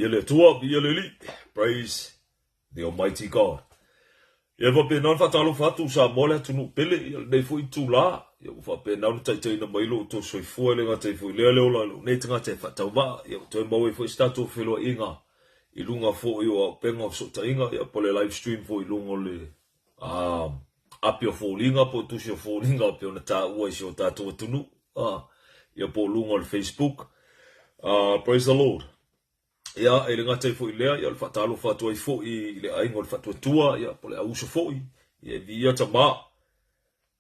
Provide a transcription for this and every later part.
Yele tua, yele li. Praise the Almighty God. Eva pe non fatalo fatu sa mole tunu pele nei foi tu la. Yo fa pe non tai na mailo to soi foi le ngate foi le ola nei tanga te fatau ba. Yo to mo foi stato felo inga. Ilunga fo yo penga so tainga ya pole live stream fo ilunga le apio fo linga po tu se fo linga pe na ta o so tato tunu. Ya po lunga le Facebook. Praise the Lord. Ya ele ngate fo ilea ya fatalo fatu ai fo I le aingo le fatu tua ya pole auso fo ya via tama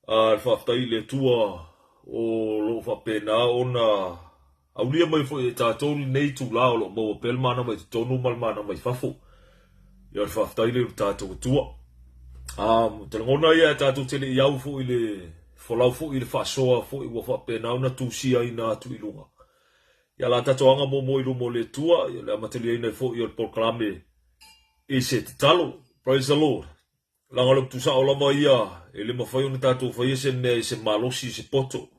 faaftai le tua o lo fa pena ona aulia mai fo e tatou nei tu la lo mo pel mana mai tonu mal mana mai fafo ya faaftai le tatou tua telengona ya tatou tele iau fo ile folau fo ile Faasoa fo I fa pena ona Tusi ai na tu ilunga ya la tatoanga mo ilu mo le tua ya le matelia ina fo I proclame ise talo. Praise the Lord. Langa lo tusa ola mai ya ele mafai ona tatou fai se malosi se poto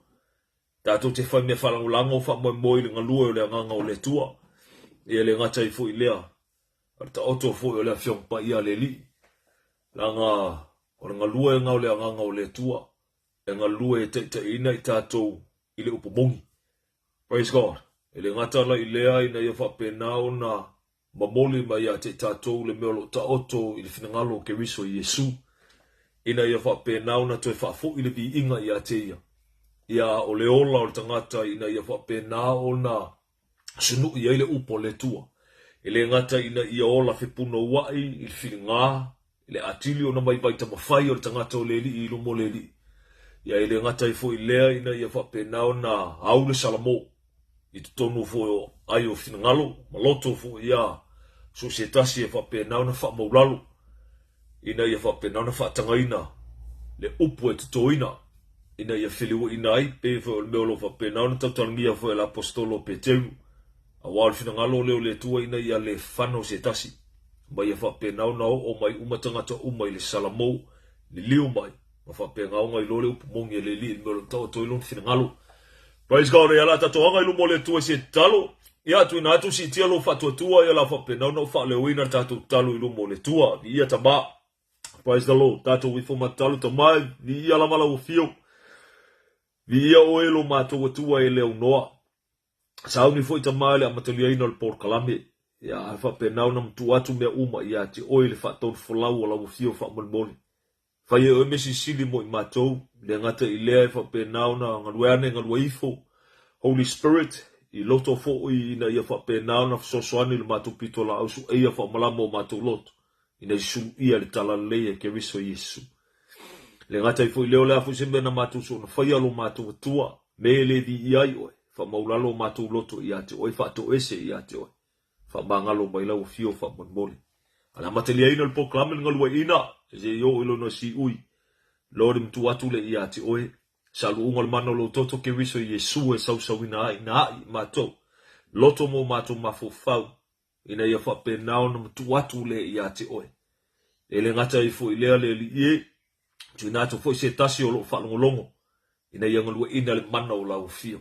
tatou te fai me fala ulango fa mo ile ngalua o le nganga o le tua ia le ngata I fo ilea ta auto fo o le fiong pa ia le li langa o ngalua ngau le nganga o le tua e ngalua te ina tatou ile upomongi. Praise God. Ele ngata la ilea ina ia fa pena ona mamoli mai a te tatou le meolo ta oto I le finangalo ke riso Yesu. Ina ia fa pena ona toi fa fo I le vi inga ia te ia. Ia o le ola o le tangata ina ia fa pena ona sunu ia ile upo le tua. Ele ngata ina ia ola fe puno wai I le finanga ile atili ona mai vai tamafai o le tangata o le li I lumo le li. Ia ele ngata I fo ilea ina ia fa pena ona au le salamo. I tonu fo ai o finangalo, maloto fo ia sosietasi e fa pena ona fa maulalo. Ina ia fa pena ona fa tangaina le upu e toina. Ina ia filiwa ina ai pe fo meolo fa pena ona tautangia fo el apostolo Peteru. Awal finangalo leo le tua ina ia le fano setasi. Ma ia fa pena ona o mai umatangata umai le salamo le liu mai. Ma fa pena ona I lole upu mongi le li meolo tau toilon finangalo. Praise God, ya la tatoanga ilu mo le tua se talo. Ia tu ina tu si tia lo fatua tua ia la fa pena no fa le wina tatu talo ilu mo le tua. Ia tama. Praise the Lord. Tatu wifo matalo tama. Ia la mala ufio. Ia o elo mato tua ele unoa. Sauni foi tama le amatalia ina le por kalame. Ia fa pena na mtu atu me uma ia ti oile fa ton folau la ufio fa molmoli. Fai o mesi sili mo I matou, le ngata I lea fa penau na ngaluane ngaluaifo, Holy Spirit, I loto fo ina ia fa penau na sosoani le matou pito la ausu eia fa malamo matou loto, ina isu ia le tala leia ke riso Yesu. Le ngata I fo I leo lea fo sembe na matou so na fai alo matou tua, me le di iai oe, fa maulalo matou loto ia te oe, fa to ese ia te oe, fa mangalo maila o fio fa monmole. Ala matelia ina le proclame ngalua ina, e yo ilo no si ui. Lord mtu atu le ia te oe. Salu ungal mano lo toto ke riso Yesu e sau ina ai mato. Loto mo mato mafofau. Ina ia fa penao na mtu atu le ia te oe. Ele ngata I fo ilea le li ie. Tu inato fo se tasi o lo whalongolongo. Ina ia ngalua ina le mana o lau fio.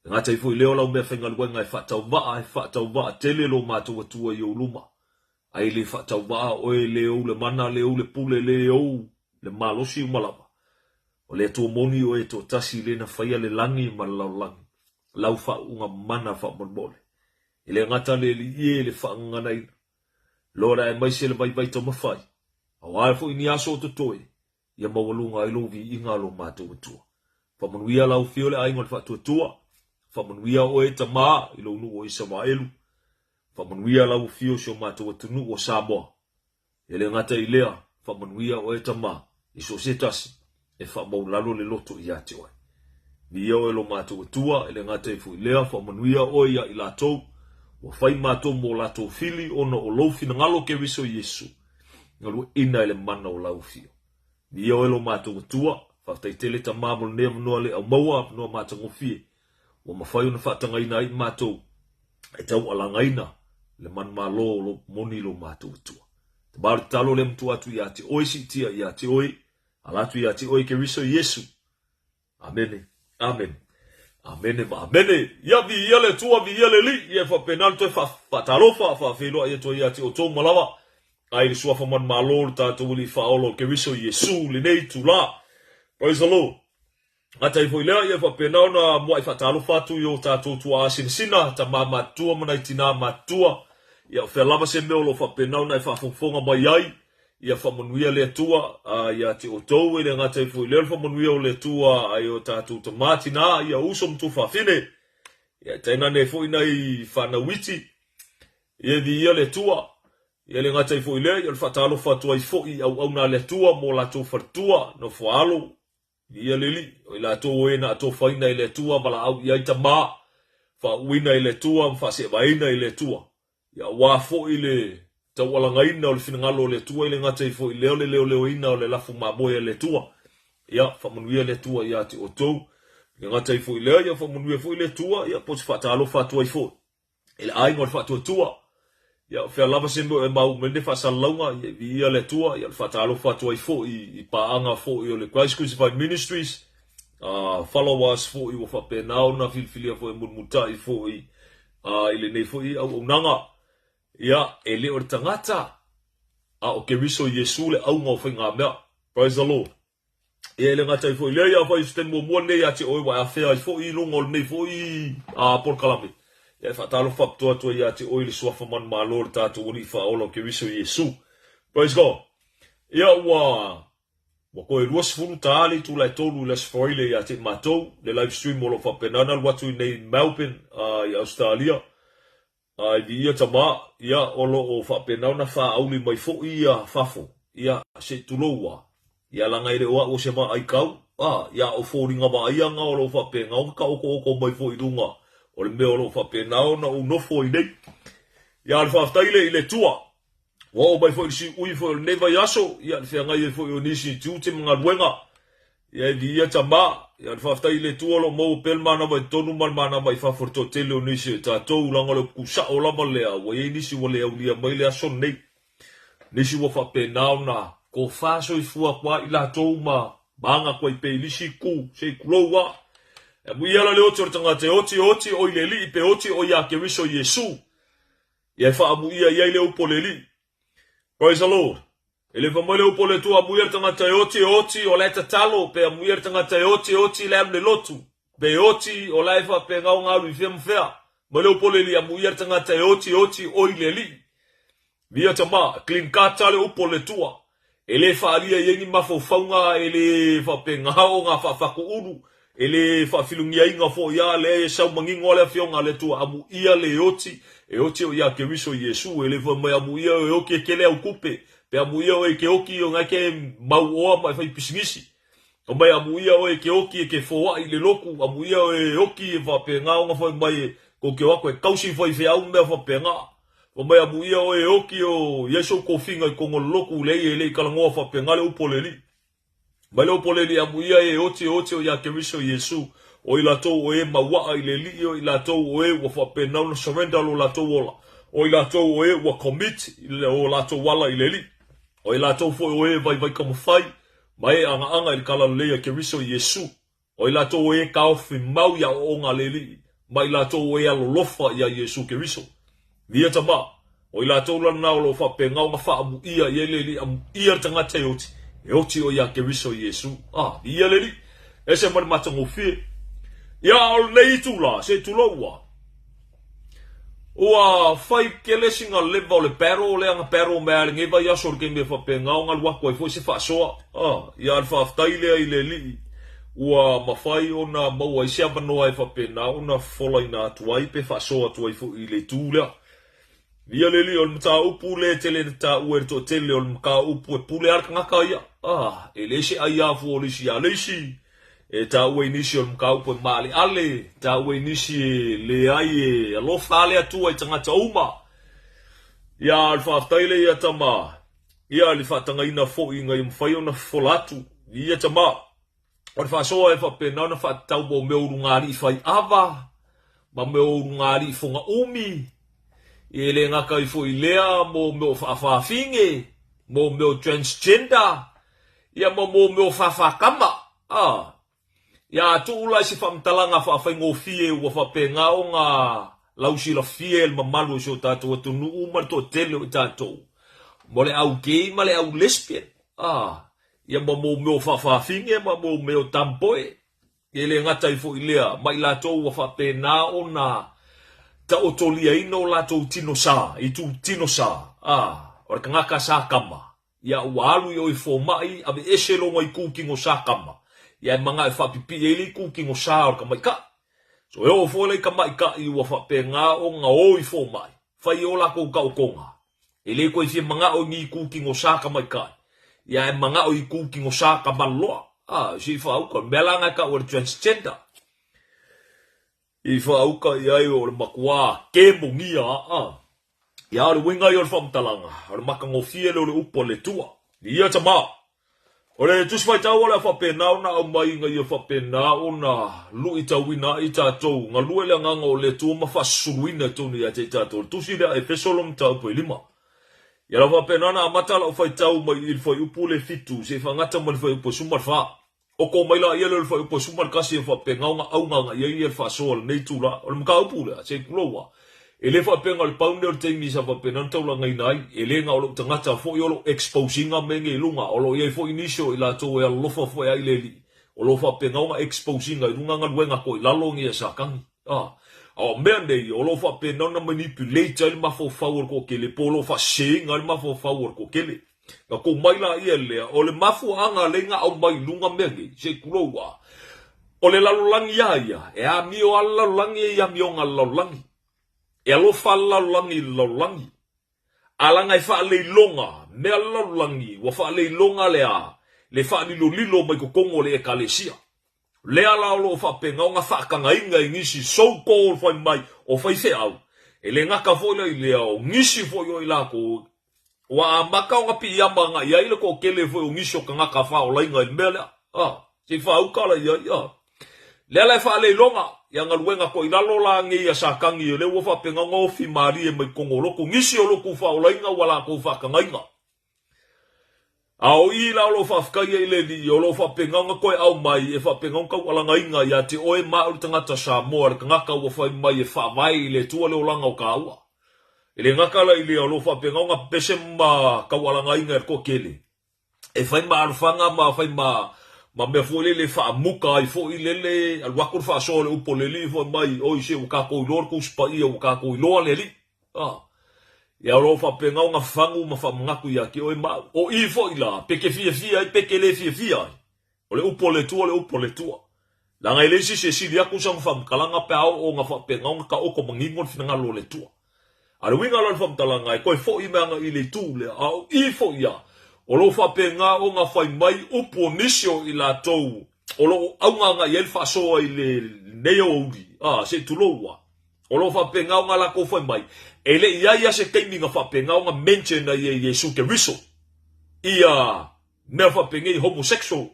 Ngata I fo ilea o lau mea whengalua ngai whatau waa tele lo mato atua I o luma. Ai le fatau waa oe leo le mana leo le pule leo le malosi umalama. O le tua moni oe to tasi le na faya le langi ma lau langi. Lau fa unga mana fa monmole. Ile ngata le li ie le fa ngana ina. Lora e maise le vai to mawhai. Awai fo ini aso to toe. Ia mawalunga I lovi inga lo mato atua. Faamanuia lau fio le aingon fa tua. Faamanuia oe ta maa ilo nu oe sa maelu. Faamanuia lau fio sio matou atunu o Samoa. Ele ngata I lea, faamanuia o e tama, I so setasi, e faamaulalo le loto ia te oe. Via o elo matou atua, ele ngata I fu lea, faamanuia o ia I latou, wa fai matou mo latou fili, ono o loufi na ngalo ke riso Yesu. Ngalu ina ele mana o lau fio. Via o elo matou atua, faaftai tele tama mo nea manoa le au maua, manoa matangofie, wa mafai ona whaatangaina ai matou, e tau alangaina, le man malo lo moni lo matou tua. Te bari talo le mtu atu ia te oe si tia ia te oe, alatu ia te oe ke riso Yesu. Amen. Amen. Amene ma amene. Ia vi ia le tua vi ia le li. Ia whapenau toi whatalofa. Whawhiloa ia toi ia te o tō malawa. Ai le sua whaman malo tātou li whaolo ke riso Yesu le nei tu la. Praise the Lord. Ata i lea ia whapenau na mua i whatalofa atu i o tātou tua sinisina. Ta matua mana i tina matua. Ia whelama se meo lo whapenau na i whafonga mai ai. Ia Faamanuia le atua, ia te o tau e le ngata i lea Faamanuia o le atua ai o tātou tamatina, ia usom tu Faafafine. Ia taina ne fo ina i whanawiti. Ia vi ia le atua. Ia le ngata i lea, ia le whatalo whatua i fo i au na le atua, mo la tau whartua, no whaalo. Ia le li, o i la tau e na ato whaina i le atua, mala au i aita maa. Whauina i le atua, mwhase waina i le atua. Ia wafo i le tau alangaina o le finangalo o le tua i le ngata i fo i leo ina o le lafu maboya le tua. Ia, Faamanuia le tua ia te o tau. Le ngata i fo i leo, ia Faamanuia fo i le tua, ia poti whatalo whatua i fo. Ele ainga o le whatua tua. Ia, whea lava sembo e mau mende whasalaunga, ia le tua, ia le whatalo whatua i fo i paanga fo i o le Christ Crucified Ministries. Followers fo i o whapenao na filfilia fo i murmuta i fo i le nei fo i au nanga. Ia, e leo o tangata, o ke riso Yesu le au ngau whainga mea. Praise the Lord. Ia le ngata i fo i lea, ia whai sten mua nei a te oi wa a whea i fo i longa o le nei fo i Port Kalame. Ia whatalo whaptoa tua ia te oi le suafa man maa lor tātou ori whaola o ke riso Yesu. Praise God. Ia wa koe ruas funu taali tu lai tolu le sfoile ia te matou, le live stream o lo whapenana watu i nei Melbourne, i Australia. Ai ia tama ia olo o whapenau na wha auli mai fo ia fafo. Ia se tuloua. Ia langa ere oa o se ma ai kau. Ia o fōringa ma ai anga o lo whapenau ka oko mai fo i runga. O le mea o lo whapenau na unofo i nei. Ia le whaftaile i le tua. Wa o mai fo i si ui fo i neva yaso. Ia le whiangai e fo i o nisi tiu te mga luenga. Ia ia tama. Ia le whaftaile tua lo mou pelmana mai tonu mana mai whaforto tele o nisi e tātou langa le kusa o lama lea. Wa e nisi wa lea ulia mai lea son nei. Nisi wa whapenau na ko whaso i fua kwa i la tau ma maanga kwa i pe nisi ku se kuloua. E mui ala le oti o tangate oti o i le li i pe oti o ia ke riso Yesu. Ia wha amu ia i le upo le li. Praise the Lord. Ele fa mole upo le tua muia tangata oti o le tatalo pe muia tangata oti le amne lotu. Pe oti o la fa pe ngau ngau i fem fea. Mole upo le li muia tangata oti o i le li. Via tama clean kata le upo le tua. Ele fa alia yengi mafofaunga ele fa pe ngau nga fa ku uru. Ele fa filungia inga fo ya le sau mangingo le fionga le tua amu ia le oti e oti o ya ke riso Yesu ele fa mai amu ia o ke kele au kupe. Pe amuia o e ke oki o ngake mau oa mai whai pisingisi. O mai amuia o e ke oki e ke foa i le loku. Amuia o e oki e whape ngā o ngā whai mai ko ke wako e kausi whai whiau mea whape ngā. O mai amuia o e oki o Yesu ko whinga i kongo loku lei e lei kalangoa whape ngā le upo le li. Mai le upo le li amuia e oti o ya ke riso Yesu. O i latou o e mawaa i le li o i latou o e wa whape nau na surrender lo latou ola. O i latou o e wa commit o latou wala i le li. O i latou fo o e vai kamo whai, mai anga i kala lea ke riso Yesu. O i latou o e kao whimau ia o ngā leli, mai latou o e alolofa ia Yesu ke riso. Via tama, o i latou lana o lo whape ngau ngā whaamu ia i leli amu ia tangata e oti o ia ke riso Yesu. Ia leli, e se mani matango fie. Ia o nei tula, se tula ua. Ua fai kelesinga leva o le pero, le anga pero mea le ngeva yaso ke me whape ngau ngā luako e fwoi se Faasoa. Ia al whaaftailea i le li. Ua mawhai o na maua i seaba noa e whape na o na fola i na Atua i pe Faasoa tua i fwoi i le tūlea. Ia le li o le Matā'upu le tele na tā ue to tele o le Matā'upu e pule arka ngaka ia. E leise ai afu o lisi a leisi. E tā ue inisi o le Matā'upu e maali ale. Tā ue inisi le ai e alofa ale atua i tangata uma. Ia al whaaftaile ia tama. Ia li whaatanga ina fo i ngai mwhai o na folatu. Ia tama. O le Faasoa e whapena na whaatau mo me urungari i Fai'ava. Ma me urungari i Fogaumi. I le ngaka i fo i lea mo me o Faafafine. Mo me o transgender. Ia mo me o Faafakama. Ya tu ula si famtalanga faafingofie ua fapenga o nga lausi la fiel mamalu so tatou tunu uma to tele o tatou. Mole au gay male au lesbian. Ia mo me Faafafine mo me tampoe. Ele ngata ifo ilea mai la tou wa fapena ona ta otolia ino la tou tino sa itu tino sa or kangaka sa kama ya walu yo ifo mai ave eselo mai kuki ngo sa kama ya manga fa pipi ele kuki ngo sa or kama ka so yo fo le kama ka i wa fapenga o nga o ifo mai fa yo la ko ka konga ele ko ifi manga o ni kuki ngo sa kama ka ya manga o i kuki ngo sa kama lo si fauka melanga ka or transgender. I fauka ia o le makua ke mungia ia le winga yo famtalanga. O le makangofie le upo le tua. Ia tama. O le tusi Faitau le fapena ona au mai nga ia fapena ona lu itawina itatou nga lu le nganga o le tua mafasuruina tonu ia te itatou. Tusi le Efeso lo Matā'upu 5. Ia la fapena na matala o Faitau mai il Fai'upu le fitu se fangata mo le Fai'upu sumarfa. O ko mai la ia le Fai'upu sumar kasi fa penga au nga ia Faasoa nei tula o Matā'upu le se kuloa. Ele fa penga le paunder te mi sa fa pena taula ngai nai ele nga o tangata fo yo exposinga menge lunga o lo ia fo inisio ila to ia lofa fo ia ile o lo fa penga nga exposinga lunga nga wenga ko lalo ngia sa kang o mende o lo fa pena na manipulate il ma fo favor ko kele polo fa singa il ma fo favor ko kele ka ko mai la ia le o le mafu anga lenga au mai lunga menge se kuloa o le lalolangi ia e a mi o alla langi ia mi o ngalolangi e alo fala langi alanga e fa le longa me langi wa fa le longa le fa lilo mai ko kongo le ekalesia le ala lo fa penga nga fa kanga inga ngisi so called fa mai o fa se au ele nga ka fo le o ngisi fo yo ila ko wa maka nga pi yamba nga ya ile ko kele fo ngisi ko nga ka fa o la nga mele si fa u kala ya le fa le longa ya nga luenga ko ilalo la ngi ya sakangi le wo fa penga ngo fi mari e mai kongo lo ko ngisi o lo ku fa o la nga wala ko fa kanga inga au ila lo fa fka ye le di lo fa penga nga ko au mai e fa penga ka wala nga inga ya te o e ma o tanga ta sa mo nga ka wo fa mai e fa vai le tu le o langa o ka wa ele nga kala ile lo fa penga nga pese ma ka wala nga inga ko kele e fa ma arfanga ma fa ma me fo le fa muka i fo ile al wakur fa so le upo le li fo mai o se o ka ko lor ku spa i o ka ko lo le li ya lo fa penga nga fangu ma fa ngaku ya ki o ma o i fo ila peke fia i peke le fia o le upo le tua la nga ile si ya ku sang fam kalanga pa o nga fa penga nga ka o ko mangingon fina lo le tua al winga lo fam talanga ko fo i ma nga ile tu le au i fo ya o lo fa penga o nga fai mai upo nisio ila tou o lo au nga yel Faasoa ile neo uri se tuloa o lo fa penga o nga la ko fai mai ele ia se kaimi nga fa penga o nga mention na ye Yesu ke riso ia me fa penga homosexual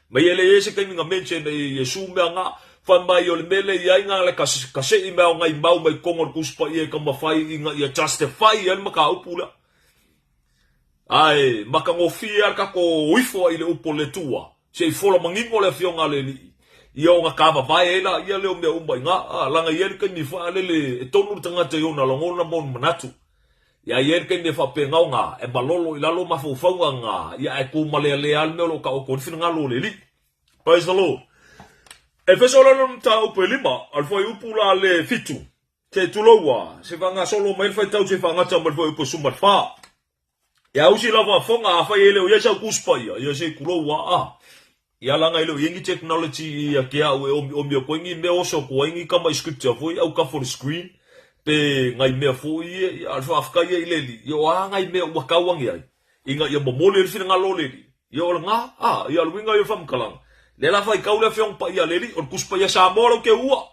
mai ele se kaimi nga mention na Yesu me nga fa mai o le mele ia nga le kase i me nga i mau mai kongor kuspa ia ka mafai nga ia justify el Matā'upu la ai makangofia ka ko uifo ile upo le tua se fola mangingo le fionga le io nga kava vai ela ia le me umba nga langa yer ke ni fa le tonu tanga te yona longona mon manatu ya yer ke ne fa penga nga e balolo ilalo mafufa nga ya e ku male al me lo ka o kon fina lo le li praise the lord Efeso lo Matā'upu 5 al foi upula le fitu te tuloa se vanga solo mai Faitau se vanga tama foi upo sumarfa ya usi lava fonga fa ele o yesa kuspa ya se kuloa ya langa ile yengi technology ya kia o mi ko ngi me oso ko ngi kama scripture foi au ka for screen pe ngai me foi ya fa afka ye ile li yo ngai me wa ka wangi ai inga ya momole le fina lo le yo nga ya lu winga yo fam kalang le la fa ka le fiong pa ya le li o kuspa ya sa mo ke ua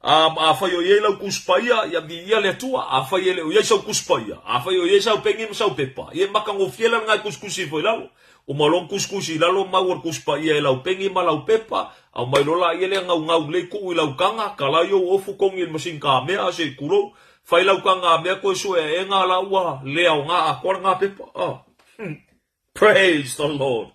fa yo ye la kuspaia ya bi ya le tua fa ye le ye sa kuspaia fa yo ye sa pengi sa pepa ye makango fiela nga kuskusi foi la o malon kuskusi la lo mawor kuspaia la pengi ma la pepa au mai lo la ye le nga le ku la kanga kala yo ofu kong il masin ka me a se kulo fa la kanga me ko so e nga la wa le au nga a kor nga pepa praise the lord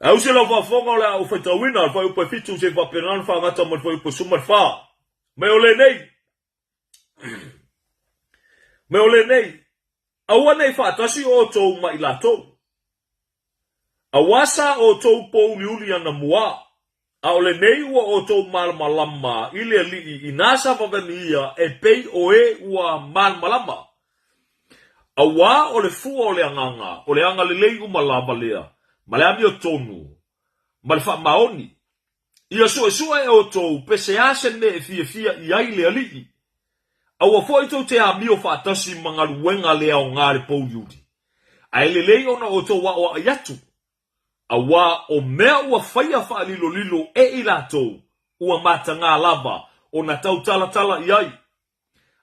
Au se la Fafonga le au Faitauina, fai upa fitu se Fapenan Fangata mo fai upa sumar fa. Me ole nei. Aua nei fatasi o tou mai latou. Awasa o tou pou liuli ana mua. A ole nei ua o tou malmalama ile li inasa Faafafine e pei o e ua malmalama. Awa ole fua ole anganga, ole anga lelei umalama lea. Maleami o tonu. Malfa maoni. Ia sua e o tou pese ase ne e fia i aile ali. Awa foi tou te amio fatasi mangaluenga lea o ngare pou liuli. Aile lei ona o tou wa ayatu. Awa o mea ua faiafa lilo e ilatou ua matanga lava o na tau tala iai.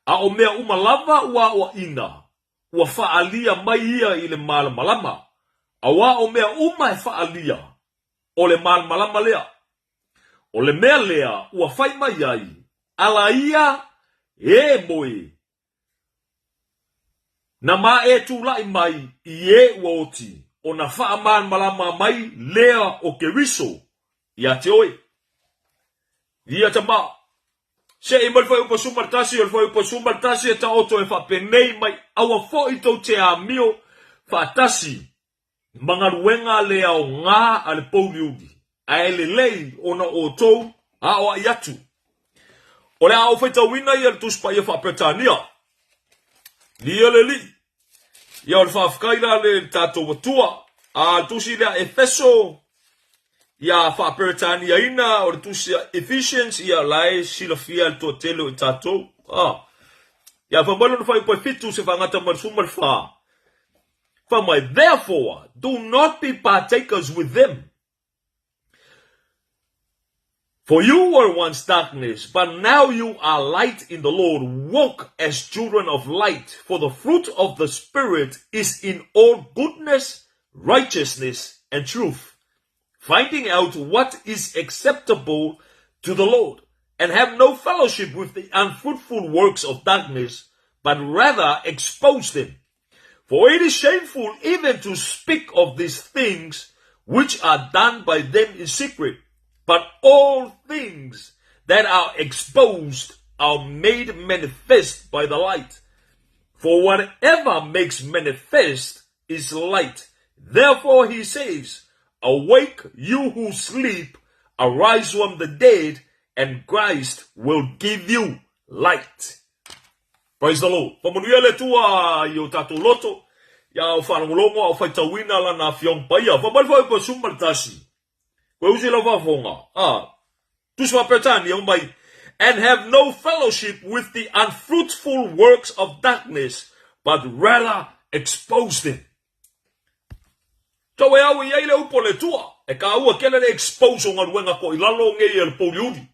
A o mea uma lava ua ina. Ua faalia mai ia i le malama. Awa o mea uma e faalia o le malama lea. O le mea lea ua fai mai ai. Ala ia e moe. Na ma e tulai mai i e ua oti. O na faa malama mai lea o ke riso. Ia te oe. Ia te maa. Se i malfai upa sumartasi, alfai upa sumartasi e ta oto e whapenei mai awa fo i tau te a mio whaatasi. Mangaruenga lea o ngā ale pouliugi. A ele lei ona o tou a o iatu. O lea o Faitauina i al tuspa i a whapetania. Li ele li. Ia o le whafkaila le tatou Atua. A Tusi lea Efeso. Ia Faapetania ina o le Tusi Ephesians ia lai silafia le tuatelo i tatou. Ia whamalo na whai upa fitu se whangata marsumar wha. Whamai, therefore, do not be partakers with them. For you were once darkness, but now you are light in the Lord. Walk as children of light, for the fruit of the Spirit is in all goodness, righteousness, and truth. Finding out what is acceptable to the Lord, and have no fellowship with the unfruitful works of darkness, but rather expose them. For it is shameful even to speak of these things which are done by them in secret, but all things that are exposed are made manifest by the light. For whatever makes manifest is light. Therefore he says, awake you who sleep, arise from the dead, and Christ will give you light. Praise the Lord. Faamanuia le tua i o tatou loto. Ia o whanangolongo au Faitauina la na fiong paia. Famalwhai pa sumartasi. Koe usi la wafonga. Tusi Faapetania umbai. And have no fellowship with the unfruitful works of darkness, but rather expose them. Tau e au i eile upo le tua. E ka ua kele le expose o ngaruenga ko i lalo ngei le pouliuli.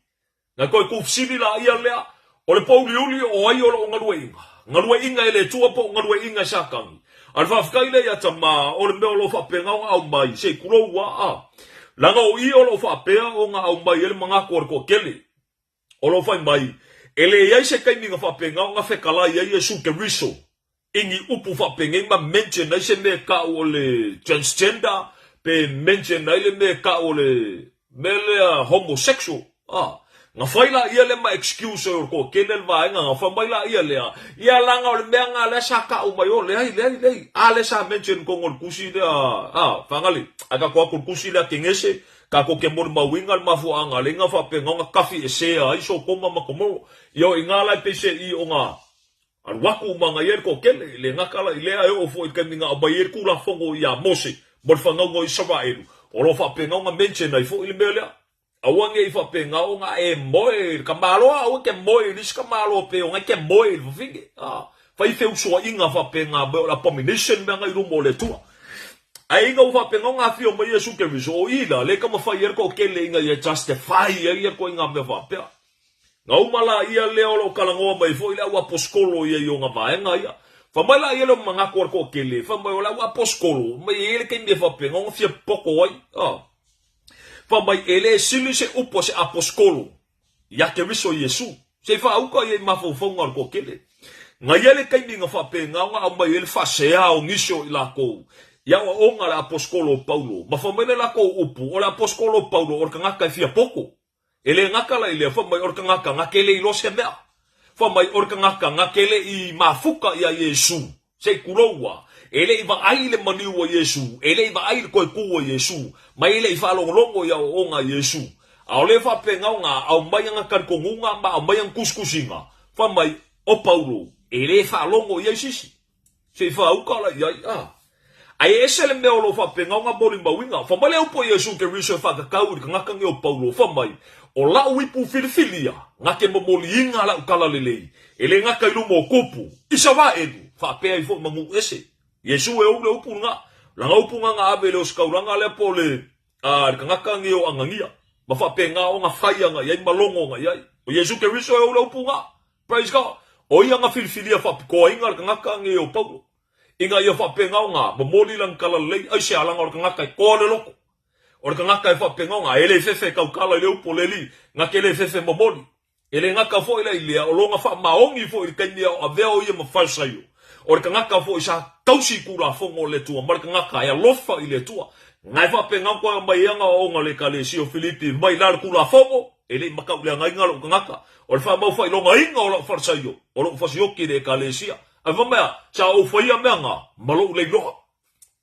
Na koe kufsili la ia lea. O le pouliuli o ai o ngaruenga. Ngaruenga ele tua po ngaruenga sakangi. Al whafkaile ia tama o le meo lo whapenga o au mai. Se kuro ua Langa o i o lo whapea o ngā au mai ele mga kore ko kele. O lo whai mai. Ele iai se kaiminga whapenga o ngā whekala iai e suke riso. Ingi upu whapenga ma mention na se me ka o le transgender. Pe mention na ile me ka o le mele homosexual. Nga whaila ia le ma excuse o ko kenel vaenga nga whamaila ia lea. Ia langa o le mea ngā le sa ka o mai o lei. A le sa mention ko ngol kusi lea. Whangali. Aka ko akul kusi lea kengese. Ka ko ke mori mawinga le mafuanga. Le nga whapenga nga kafi e sea. Iso koma makomo. Ia i ngā lai pese i o ngā. Al waku mga yer ko kele. Le nga kala i lea e o fo i kemi nga abayer kula fongo ia mose. Mor whangaungo i Israelu. O lo whapenga nga mention ai fo ili mea lea. Awange i whapenga o nga e moe, ka maloa o ke moe, nis ka maloa pe o nga ke moe, whafinge. Whai feu soa inga whapenga, mo la abomination mea nga i rumo le tua. A inga o whapenga o nga fio mai e suke riso o ila, le ka mawhai erko ke le inga i justify, e erko inga me whapea. Nga umala ia leo lo kalangoa mai fo ila ua poskolo ia i o nga vaenga ia. Whamaila ia lo mga korko ke le, whamaila ua poskolo, mai ele kei me whapenga o nga fia poko ai. Whamai ele sili se upo se aposkolo. Ia ke riso Yesu. Se whauka ia i mawhauwhaunga ko kele. Nga ele kaimi nga whapenga nga au mai ele whasea o ngisho i lako. Ia o onga le apostolo Paulo. Ma whamene la ko upu o le apostolo Paulo o ngaka fia poko. Ele ngaka la ile whamai o ngaka ngakele i lose mea. Whamai o ngaka ngakele i mafuka ia Yesu. Se kuroua. Ele i va aile maniu o Yesu. Ele i va aile koe ku o Yesu. Ma ele i whalongolongo ia o onga Yesu. Ao le whapengaunga au mayanga kankongunga ma au mayang kuskusinga. Whamai o Paulo. Ele whalongo ia sisi. Se whaukala ia ai esele me lo fa penga nga boli mawinga fa male upo Yesu ke riso fa ka kau ka ngaka nge o Paulo fa mai o la wipu filifilia ngake momoli inga la ukala lele ele ngaka ilu mo kupu isa wa edu fa pe ai fo mangu ese Yesu e ule upu nga la nga upu nga abele o skauranga le pole ka ngaka nge o angangia ma fa penga o nga faya nga yai malongo nga yai o Yesu ke riso e ule upu nga praise God o ia nga filifilia fa ko inga ka ngaka nge o Paulo inga ia whapengaunga, mamoli lang kalalei, ai se alanga orka ngakai kōle loko. Orka ngakai whapengaunga, ele fefe kau kala leo poleli, ngake ele fefe mamoli. Ele ngaka fo ila ilea, o longa wha maongi fo ili kainia o aveo ia mawhausaio. Orka ngaka fo isa tausi kura fongo le tua, marka ngaka ia lofa ile tua. Ngai whapengau kwa mai anga o onga le kale si o Filipi, mai lar kura fongo, ele makau lea ngai ngalo ka ngaka. Ore wha mau wha ilonga inga o la whausaio, o lo whasioki le kale sia. Ai vamea, sa o whaia meanga, malo le loha.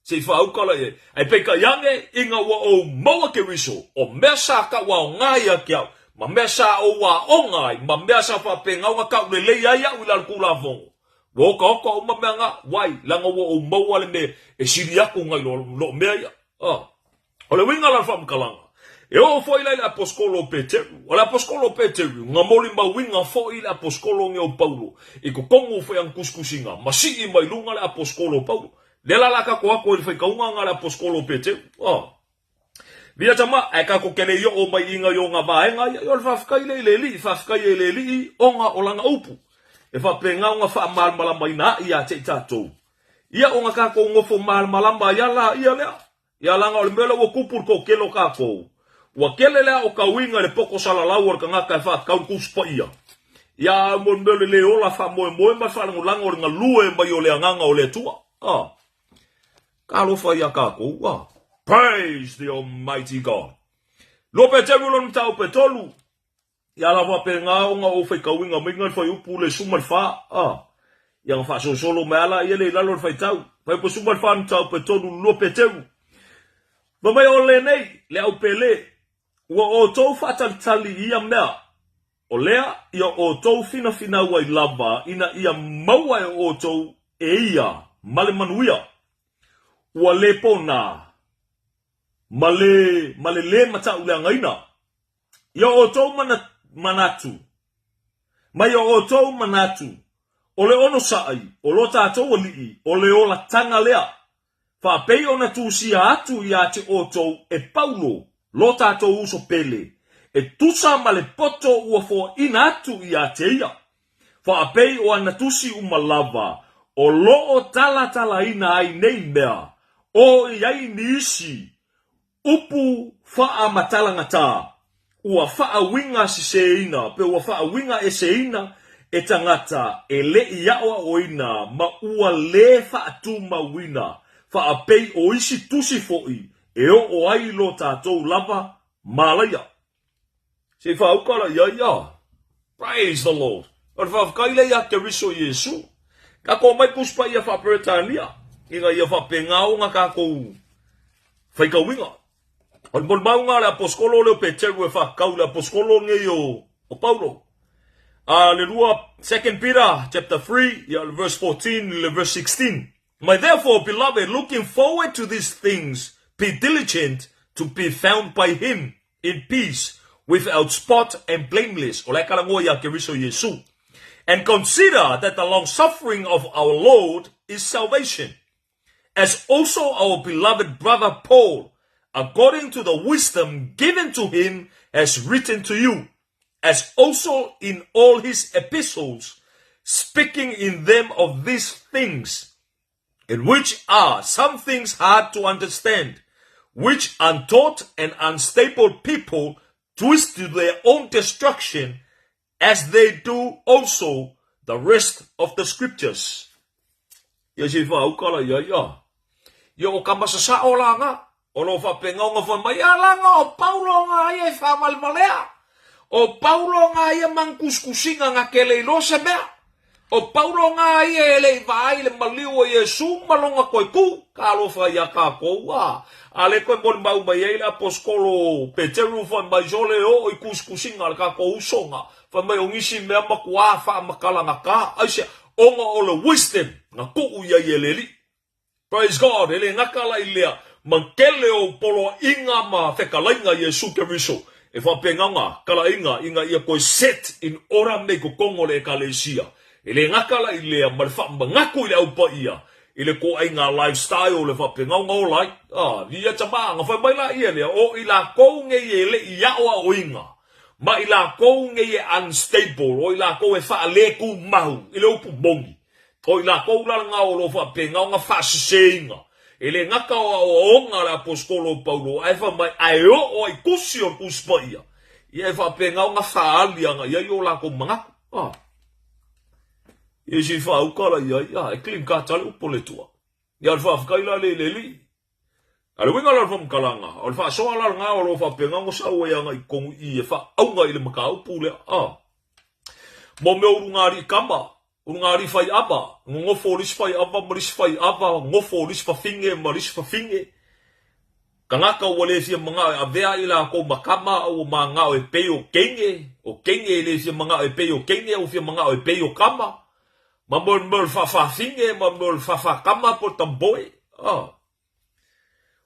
Se whaukala e, ai peka yange inga wa o maua ke riso, o mea sa ka wa o ngai a kiau, ma mea sa o wa o ngai, ma mea sa whapengau nga kau le lei aia uila kula vongo. Woka oka o ma meanga, wai, langa wa o maua le me, e siri aku ngai lo mea ia. O le winga la whamkalanga. E o foi la apostolo Peteru. O le apostolo Peteru. Nga moli ma winga foi la apostolo nge o Paulo. I ko kongo foi ang kuskusinga. Masi i mai lunga le apostolo Paulo. Le la laka ko ako il fai kaunga nga le apostolo Peteru. Via tama, e ka ko kene yo o mai inga yo nga vaenga. Yo le fafkai le leli. Fafkai le leli. O nga o langa upu. E fa penga nga fa mal malamba ina ia te tatou. Ia o nga ka ko ngofo mal malamba ia la ia lea. Ia langa o le mele o kupur ko kelo ka ko. Wa kelele o ka winga le poko salalau o ka ngaka e wha kau kuspa ia. Ia mo mbele le ola wha moe ma whalangu langa o nga lue mai o le anganga o le tua. Ka lofa ia ka kou. Praise the Almighty God. Lope te wilon tau pe tolu. Ia la wape ngā o nga o whai ka winga mingan whai upu le sumar wha. Ia nga wha so solo me ala ia le lalo Faitau. Whai po sumar wha tau pe tolu lope te wu. Mamai o le nei le au pele. Ua o tau whatatali ia mea. O lea, ia o tau fina wai lava, ina ia maua e o tau e ia, Maimoaga. Ua le pona, male le Matā'upu ina. Ia o tau manatu. Mai o tau manatu. O le ono saai, o lo tātou ali'i, o le ola tanga lea. Whapei o na Tusi atu ia te o tau e Paulo. Lo tātou uso pele. E tusa ma le poto ua fo ina atu i a te ia. Whaapei o ana Tusi umalava. O loo tala ina ai nei mea. O iai ni isi. Upu wha matalanga tā. Ua wha winga si se ina. Pe ua wha winga e se ina. E tangata e le iaoa o ina. Ma ua le wha atu ma wina. Whaapei o isi Tusi foi. E o ai lo tātou lava malaya. Se whaukala ia. Praise the Lord. O whawkaile ia te riso Yesu. Ka ko mai kuspa ia whaperetania. Inga ia whapengao nga ka kou whaikawinga. O mon maunga le apostolo leo Peteru e whakau le apostolo nge o Paulo. Aleluia. 2 Peter chapter 3 verse 14 verse 16. My therefore beloved looking forward to these things. Be diligent to be found by him in peace, without spot and blameless. And consider that the long suffering of our Lord is salvation. As also our beloved brother Paul, according to the wisdom given to him, has written to you, as also in all his epistles, speaking in them of these things, in which are some things hard to understand, which untaught and unstable people twist to their own destruction, as they do also the rest of the scriptures. Ia o kamasasa o langa. O lo whapengaunga whamai alanga o Paulo ngā ia whamalmalea. O Paulo ngā ia mangkuskusinga ngā kele ilose mea. O Paulo ngā ia ele vai le maliu o Yesu malonga koe ku. Ka alofa ia ka koua. Ale koe mori mau mai eile aposkolo Peteru whamai jole o i kuskusinga le ka kou songa. Whamai o ngisi mea makua whamakalanga ka. Aisia onga o le wisdom ngā kuu ia ieleli. Praise God. Ele ngakala ilea. Mankele o polo inga ma whekalainga Yesu Keriso. E whapenganga kala inga ia koe set in ora me ko kongo le ekalesia. Ele ngakala ilea ngaku ile aupa ia. Ile ko ainga lifestyle le whapenganga o lai. Lia tama nga whamaila ia lea. O ila kou nge ele ia oa oinga. Ma ila kou nge e unstable. O ila kou e whaaleku mahu. Ile upu bongi. O ila kou lalanga o lo whapenganga whasiseinga. Ele ngaka o onga la apostolo Paulo ai fa mai ai o ai kusi o kuspaia. Ia fa penga nga faalia nga ia yo la ko manga. Ia si fa ukala ia e klim ka tale upole tua. Ia fa kaila le. Ale winga la fam kalanga. O fa so ala nga o fa penga ngo sa o ia nga ko i fa au nga ile Matā'upu le. Mo me urungari kama. Ulugali'i Fai'ava, ngofo lis Fai'ava, maris Fai'ava, ngofo lis Faafafine, maris Faafafine. Kangaka wale fia mga avea ila ko makama o mga o peo kenge le fia mga o peo kenge o fia mga o peo kama. Mamol Faafafine, mamol Faafakama po tamboy.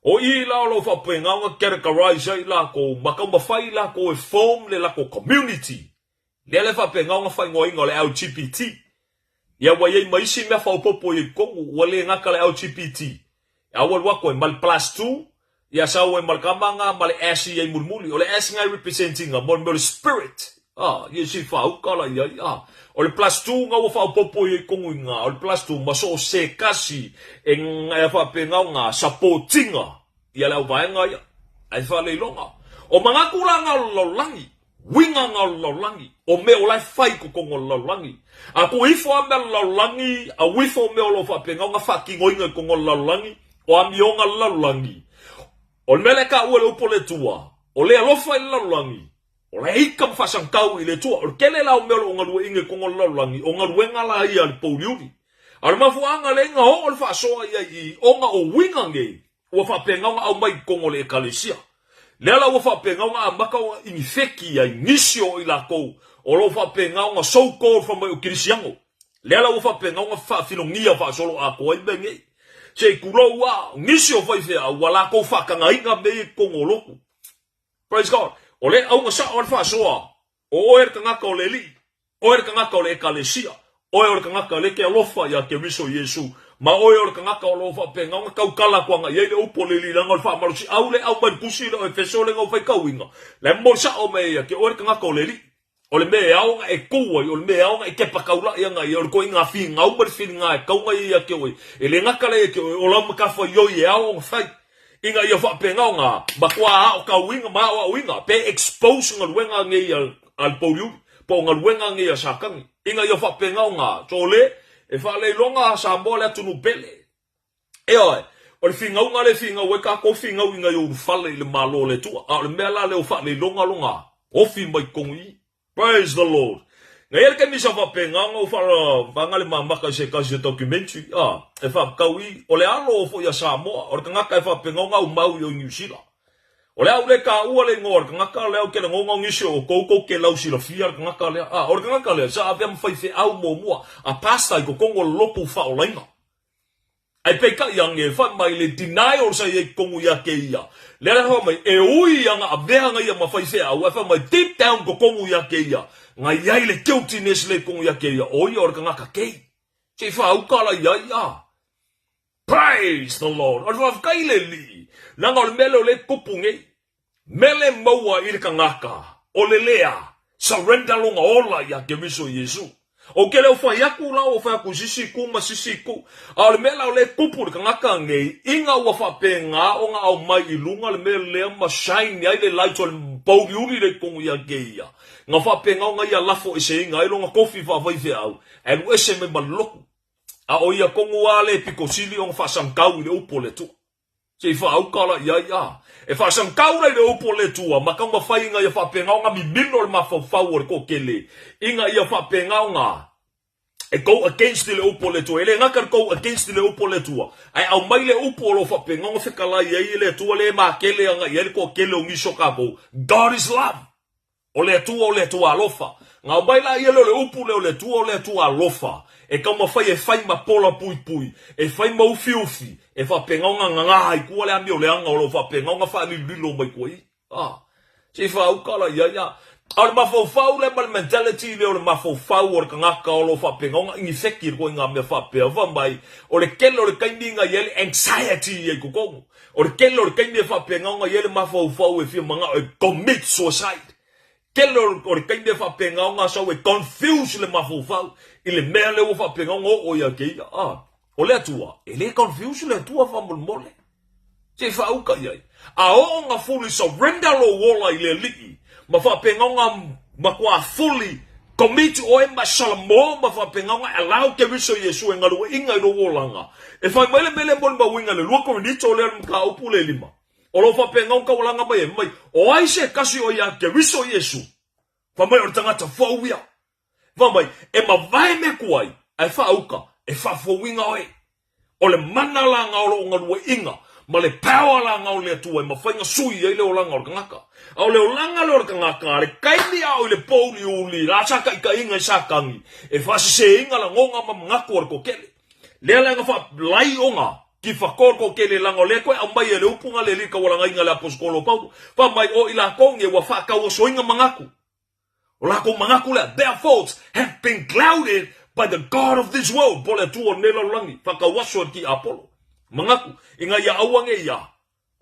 O ila lo fa penga characterize ila ko makama faila ko e form le la ko community. Le fa penga nga fa ngoinga le LGBT. Ia wai maisi mea whaupopo i kongu, wale ngaka le LGBT. Awal wako e mal plus 2, ia sao e mal kamanga, mal asi e mulmuli, o le asi ngai representing a mal spirit. Ia si whaukala ia. O le plus 2 nga whaupopo i kongu i ngā, o le plus 2 maso se kasi e ngā whapengau ngā supportinga. Ia leo vaenga ia, ai whaleilonga. O mga kuranga lolangi. Winga nga laulangi. O me o lai fai ko kongo laulangi. Ako ifo a me laulangi. A wifo me o lo whapenga. O nga whakingoinga kongo laulangi. O a mionga laulangi. O me le ka ua le upo le tua. O le alofa i laulangi. O le hika mwhasangkau i le tua. O kele lau me o nga lua inge kongo laulangi. O nga luenga la ia li pouliuri. Ar mafuanga le nga ho o le Faasoa ia i. O nga o winga nge. O whapenga nga au mai kongo le ekalesia. Lela wo fa penga nga maka o infeki ya inisio i la ko o lo fa penga nga so called from o krisiango. Lela wo fa penga nga fa filongia fa solo a ko i bengi. Se kulo wa inisio fa fe a wala ko fa kanga inga me ko ngoloku. Praise God. O le au nga sa o fa soa. O er kanga ko le li. O er kanga ko le ekalesia. O er kanga ka le ke lofa ya ke miso Yesu. Ma oi or kanga ka lo fa penga nga kau kala kwa nga yele upo le li nga fa marusi au le au ban Tusi le Efeso le nga Faitau winga le morsa o me ya ke or kanga ka le li o le me au nga e ko o le me au nga e ke pa kaula ya nga yo ko inga fi nga u ber fi nga ka nga ya ke oi ele nga kala ya ke o la ka fa yo ye au nga fai inga yo fa penga nga ba kwa o ka winga ma o winga pe expose nga wenga nge ya al poliu po nga wenga nge ya sakang inga yo fa penga nga chole e whale longa sa mole atunu pele. E oi, o le finga unga le finga weka ko finga unga yo whale le malo le tua. A le mea la le o whale longa. Ofi mai kongi. Praise the Lord. Nga ele ke misa whapenga nga o whala vanga le mamaka se kasi documentary. E whapkaui, o le alo o fo ya Samoa. O le kangaka e whapenga nga o mau yo New Zealand. O le au le ka ua le ngor, kangaka leo ke le ngonga ngisio o koukou ke lau sila fia, kangaka lea. O le kangaka lea, sa avea mwhaife au mua, a pasta i ko kongo lopu wha o lainga. Ai peka iange, wha mai le denial sa i kongu ia ke ia. Lea leha mai, e ui anga avea nga ia mwhaife au, wha mai deep down ko kongu ia ke ia. Nga iai le guiltiness le kongu ia ke ia, o ia o le kangaka kei. Se wha au kala ia. Praise the Lord. O le whafkai le li. Nanga o le mele o le kupunge. Mele maua i le kangaka. O le lea. Surrender longa ola ia ke miso Yesu. O ke leo whaiaku la o whaiaku sisiku ma sisiku. A le mele o le kupu le kangaka ngei. Inga ua whapenga o nga au mai i lunga le mele lea ma shine ai le light o le pauli uri le kongu ia ke ia. Nga whapenga o nga ia lafo e se inga. Ilo nga kofi whawaife au. Elu ese me maloku. A o ia kongu ale piko sili o ngafasangkau i le upo le tu. Se whaukala ia. E whasangkaura i le upo le tua, makanga whainga ia whapengaunga mi mino le mawhawhau o ko kele. Inga ia whapengaunga. E go against le upo le tua. Ele ngaka go against le upo le tua. Ai au mai le upo lo whapengaunga whikalai ia le tua le makele anga ia le ko kele o ngiso kako. God is love. O le tua alofa. Ngau baila ia le upu le tua alofa. E kau mawhai e whai ma pola pui. E whai ma ufi. E whapengaunga ngangahai kua le ami o le anga o lo whapengaunga whaililo mai kua i. Se whaukala ia. Au le mawhau le mal mentality le o le mawhau o le kangaka o lo whapengaunga ingi whekir ko inga mea whapea mai. O le kele o le kaininga ia le anxiety e kukongo. O le kele o le kaininga whapengaunga ia le mawhau e whia manga e commit suicide. Kele o le kaininga whapengaunga sau e confuse le mawhau. Ile mea le o whapengaunga o ia keia. O le atua, e le confuse le atua whamulmole. Se whauka iai. A o nga fully surrender lo wola i le liki. Ma whapengaunga makua fully commit o e masalamo ma whapengaunga allow ke riso Yesu e ngarua inga i lo wolanga. E whai maile mele mole ma winga le lua korinito o le mga upu le lima. O lo whapengaunga walanga mai e mai. O aise kasi o ia ke riso Yesu. Whamai o tangata whauia. Whamai, e ma vai me kuai. Ai whauka. E whafowinga oe. O le mana la ngao o ngarua inga. Ma le power la ngao le atua. E ma whainga sui e le o langa o le kangaka. Au le o langa le o le kangaka. Le kaini au le pouli uli. La saka ika inga i sakangi. E whasise inga la ngonga ma mangako o ko kele. Lea langa wha lai onga. Ki whakor ko kele langa o le koe. Au mai e le upunga le lika walanga inga le aposkolo pautu. Wha mai o ila konge wa whakau o soinga mangako. O la ko mangako lea. Their thoughts have been clouded by the God of this world. Pole tuo nela langi. Whakawaso ki Apollo. Mangaku. Inga ia awange ia.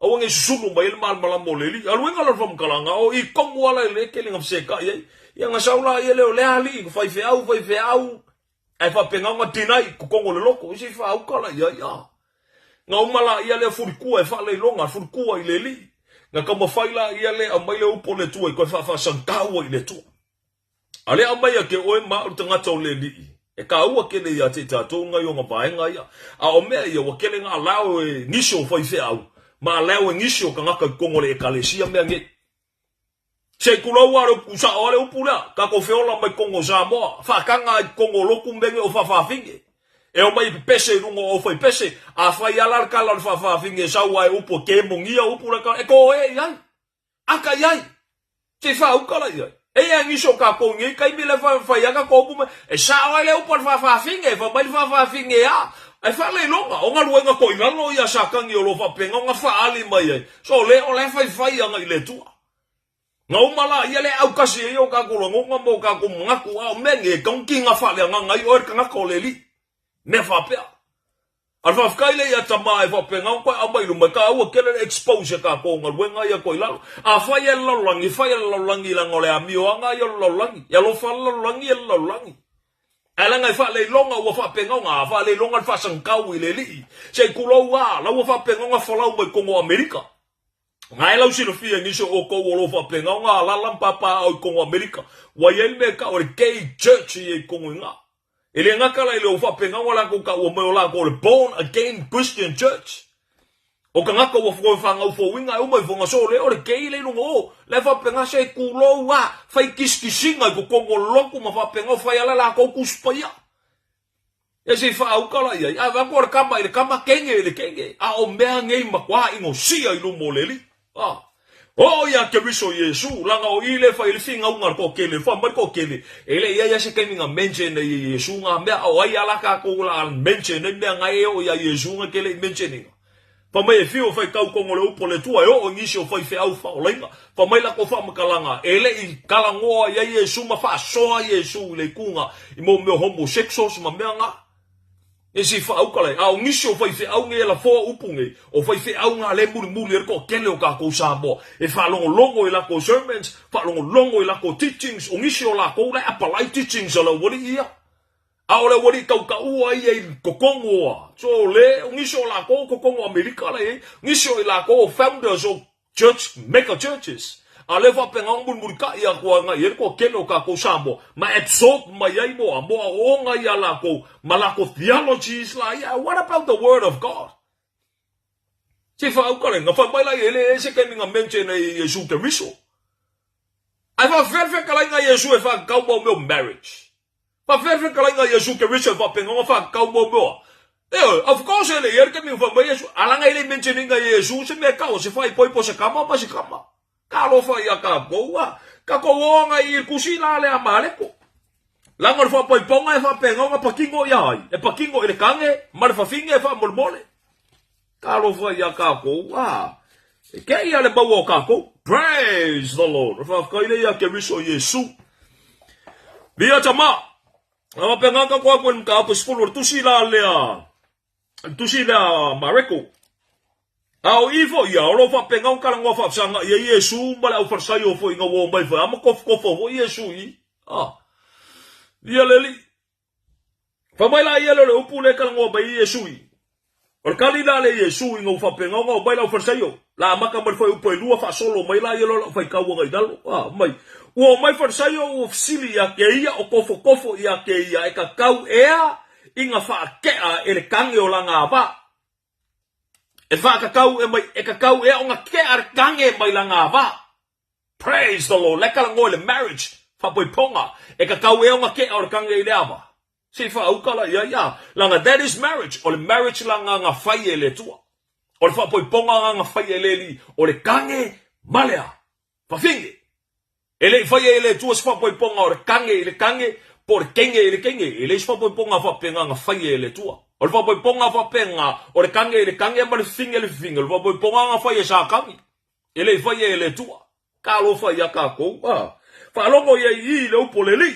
Awange susulu ma ilma almalamo leli. Aluenga la whamkalanga. O i kongu ala ile kelinga mseka. Ia nga saula ia leo lea li. Faifeau. Ai whapengaunga tinai. Kukongo le loko. Isi whaukala ia. Nga umala ia lea furikua. E whale ilonga. Furikua ile li. Nga kama whaila ia lea amaile upo le tua. I koe whawhasankaua ile tua. Ale amaya ke oe ma utangata o le li. E ka ua kele ia te tātou ngai o ngā paenga ia. A o mea ia wakele ngā lao e nisho Faifeau. Ma lao e nisho ka ngaka kongo le ekalesia mea nge. Se kulau are usa o ale upula. Ka ko feola mai kongo Samoa. Whakanga i kongo loku mbenge o Faafafine. E o mai pese rungo o fai pese. A fai alar kala o Faafafine saua e upo ke mongia upula ka. E ko e iai. Aka iai. Te whaukala iai. E a ngiso ka kongi kai mile fa ya ka kopu e sa ole upo Faafafine fa mai Faafafine ya ai fa le longa o nga luenga ko ilalo ya sa kangi o lo fa penga nga fa ali mai ai so le o le fa ya nga ile tu nga umala ia le au kasi e o ka ko longa mo ka ko nga ku a menge kongi nga fa le nga ngai o ka nga ko le li me fa pe alfa fkaile ya tama e fa penga ko a mai lu mai ka o kele expose ka ko nga luenga ya ko ilalo a fa ya lo langi la ngole a mio anga ya lo langi ya lo fa lo langi ala ngai fa le longa o fa penga nga fa le longa fa sankau ile li se kulo wa la o fa penga nga fa la mai ko Amerika ngai la usi lo fia ni so o ko lo fa penga nga la papa o ko Amerika wa yel me ka o gay church e ko nga ele nga kala ile o fa penga wala ko ka o me la ko born again Christian church o ka ngaka o fo fa nga fo winga o mai fo nga so le o ke ile no o le fa penga se kulo wa fa kiskisinga ko kongo loko ma fa penga fa ya la ko kuspaya e se fa au kala ia a va por kama ile kama kenge a o mea ngei ma kwa ingo sia ilu moleli o ya ke biso Yesu langa o ile fa ile finga unga ko kele fa mai ko kele ele ia se ke minga mention de Yesu nga mea o ia la ka ko la mention de ngai o ya Yesu nga kele mentioning pa mai e fio Faitau kongo le upo le tua e o ngisi o Faifeau fa o lenga pa mai la ko fa makalanga ele i kalangoa ia Yesu ma Faasoa Yesu le kunga i mo me homosexuals ma meanga e si fa au kala a o ngisi o Faifeau nge la fo upunge o Faifeau nga le muli ko kele o ka ko Samoa e fa longo i la ko sermons fa longo i la ko teachings o ngisi o la ko le apalai teachings ala wori ia aole wori kau ua i kokongo so le ngiso la ko kokongo Amerika le ngiso la ko founders of church mega churches ale va penga mun ka ia ko nga yer ko kelo ka ko Samoa ma absorb ma yai mo o nga ia la ko malako theologies la ia what about the word of God Si Faukale, nga Famaila ele se kani nga mention na Yesu Keriso. Ai fa ferfe kala nga Yesu e fa kaubo meu marriage. Fa ferfe kala nga Yesu Keriso fa penga fa kaubo meu. Of course ele yer kami fa ba Yesu. Alanga ele mention nga Yesu se me kao se fa ipoi po se kama pa se kama. Kalo fa ya ka goa. Ka ko nga I kusila le amale ko. Langar fa poi ponga e fa penga nga pakingo ya. E pakingo ele kange, mar fa finge fa molmole. Kalo fa ya ka goa. Ke ia le bawo ka ko. Praise the Lord. Fa kaile ya Keriso Yesu. Bia chama. Ama penga ka ko ko ka po spolo tusi la le Tusi la mareko. Au ivo ya ro fa penga ka ngo fa sanga ya Yesu mala o farsayo fo inga wo mai fa ama kof fo Yesu I. Dia leli. Fa mai la ia le upule ka ngo ba Yesu I. Or kalila le Yesu inga fa penga ngo ba la o farsayo. La maka mal foi upo lua fa solo mai la ia lo fa ka wo ga dalo. Mai. O mai farsayo o fsili ya ke ia o kofo ia ke ia e ka kau ea inga fa kea ele kange o langa ba. E fa kakau e mai e kakau e onga ke ar kange mai langa va. Praise the Lord. Leka ngo le marriage fa poi ponga e kakau e onga ke ar kange le ava. Si fa ukala ya langa that is marriage. O le marriage langa nga fai le tua. O le fa poi ponga nga fai le li o le kange malea. Fa finge. Ele fai le tua fa poi ponga o le kange por kenge ele fa poi ponga fa penga nga fai le tua. O le whapoi ponga whapenga, o le kange ma le finga, o le whapoi ponga nga whai e sa kangi. E le whai e le tua. Ka lo whai a ka kou. Whalongo ia I le upo le li.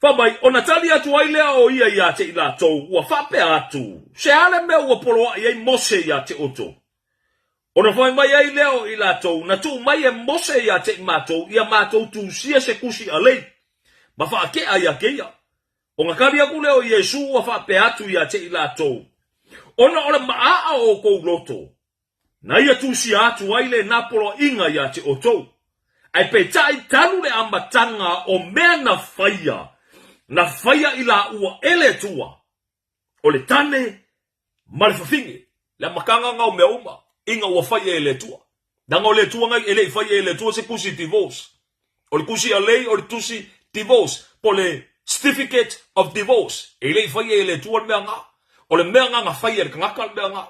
Whamai, o na tali atu ai lea o ia ia te ila tau, ua whape atu. Se ale mea ua poloa ia I mose ia te oto. O na whai mai ai lea o ila tau, na tu mai e mose ia te matou, ia matou tu sia se kusi a lei. Ma wha ke a ia ke ia. O nga kari aku leo Yesu wa whape atu ia te ila tau. Ona ora maa o kou loto. Na ia tusi atu aile napolo inga ia te o tau. Ai pe tai tanu le amatanga o mea na whaia. Na whaia ila ua ele tua. O le tane Faafafine. Le makanga ngau mea uma. Inga ua whaia ele tua. Nanga o le tua ngai ele whaia ele tua se kusi divorce. O le kusi alei o le tusi divorce. Po le certificate of divorce. Ele fai ele tua mea nga. O le mea nga fai e ngaka mea nga.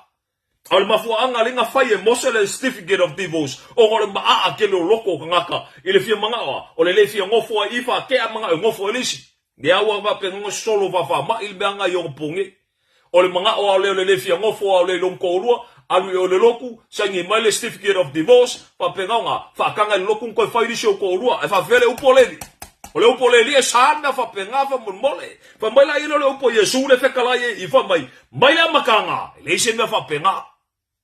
O le mafua anga le nga fai e mose le certificate of divorce. O le maa ke le loko ngaka. Ele fia manga wa. O le fia ngofo I fa ke manga ngofo elisi. Le awa va pe ngo solo va fa ma il mea nga yo ponge. O le manga o le fia ngofo o le lonko rua. Alu o le loku sangi mai le certificate of divorce. Fa pe nga fa kanga le loku ko fai risho ko rua. E fa vele upoleli. O le upo le lia sana fa penga fa mole. Fa mai la ilo le upo Yesu le fekala I fa mai. Mai la makanga. Le se me fa penga.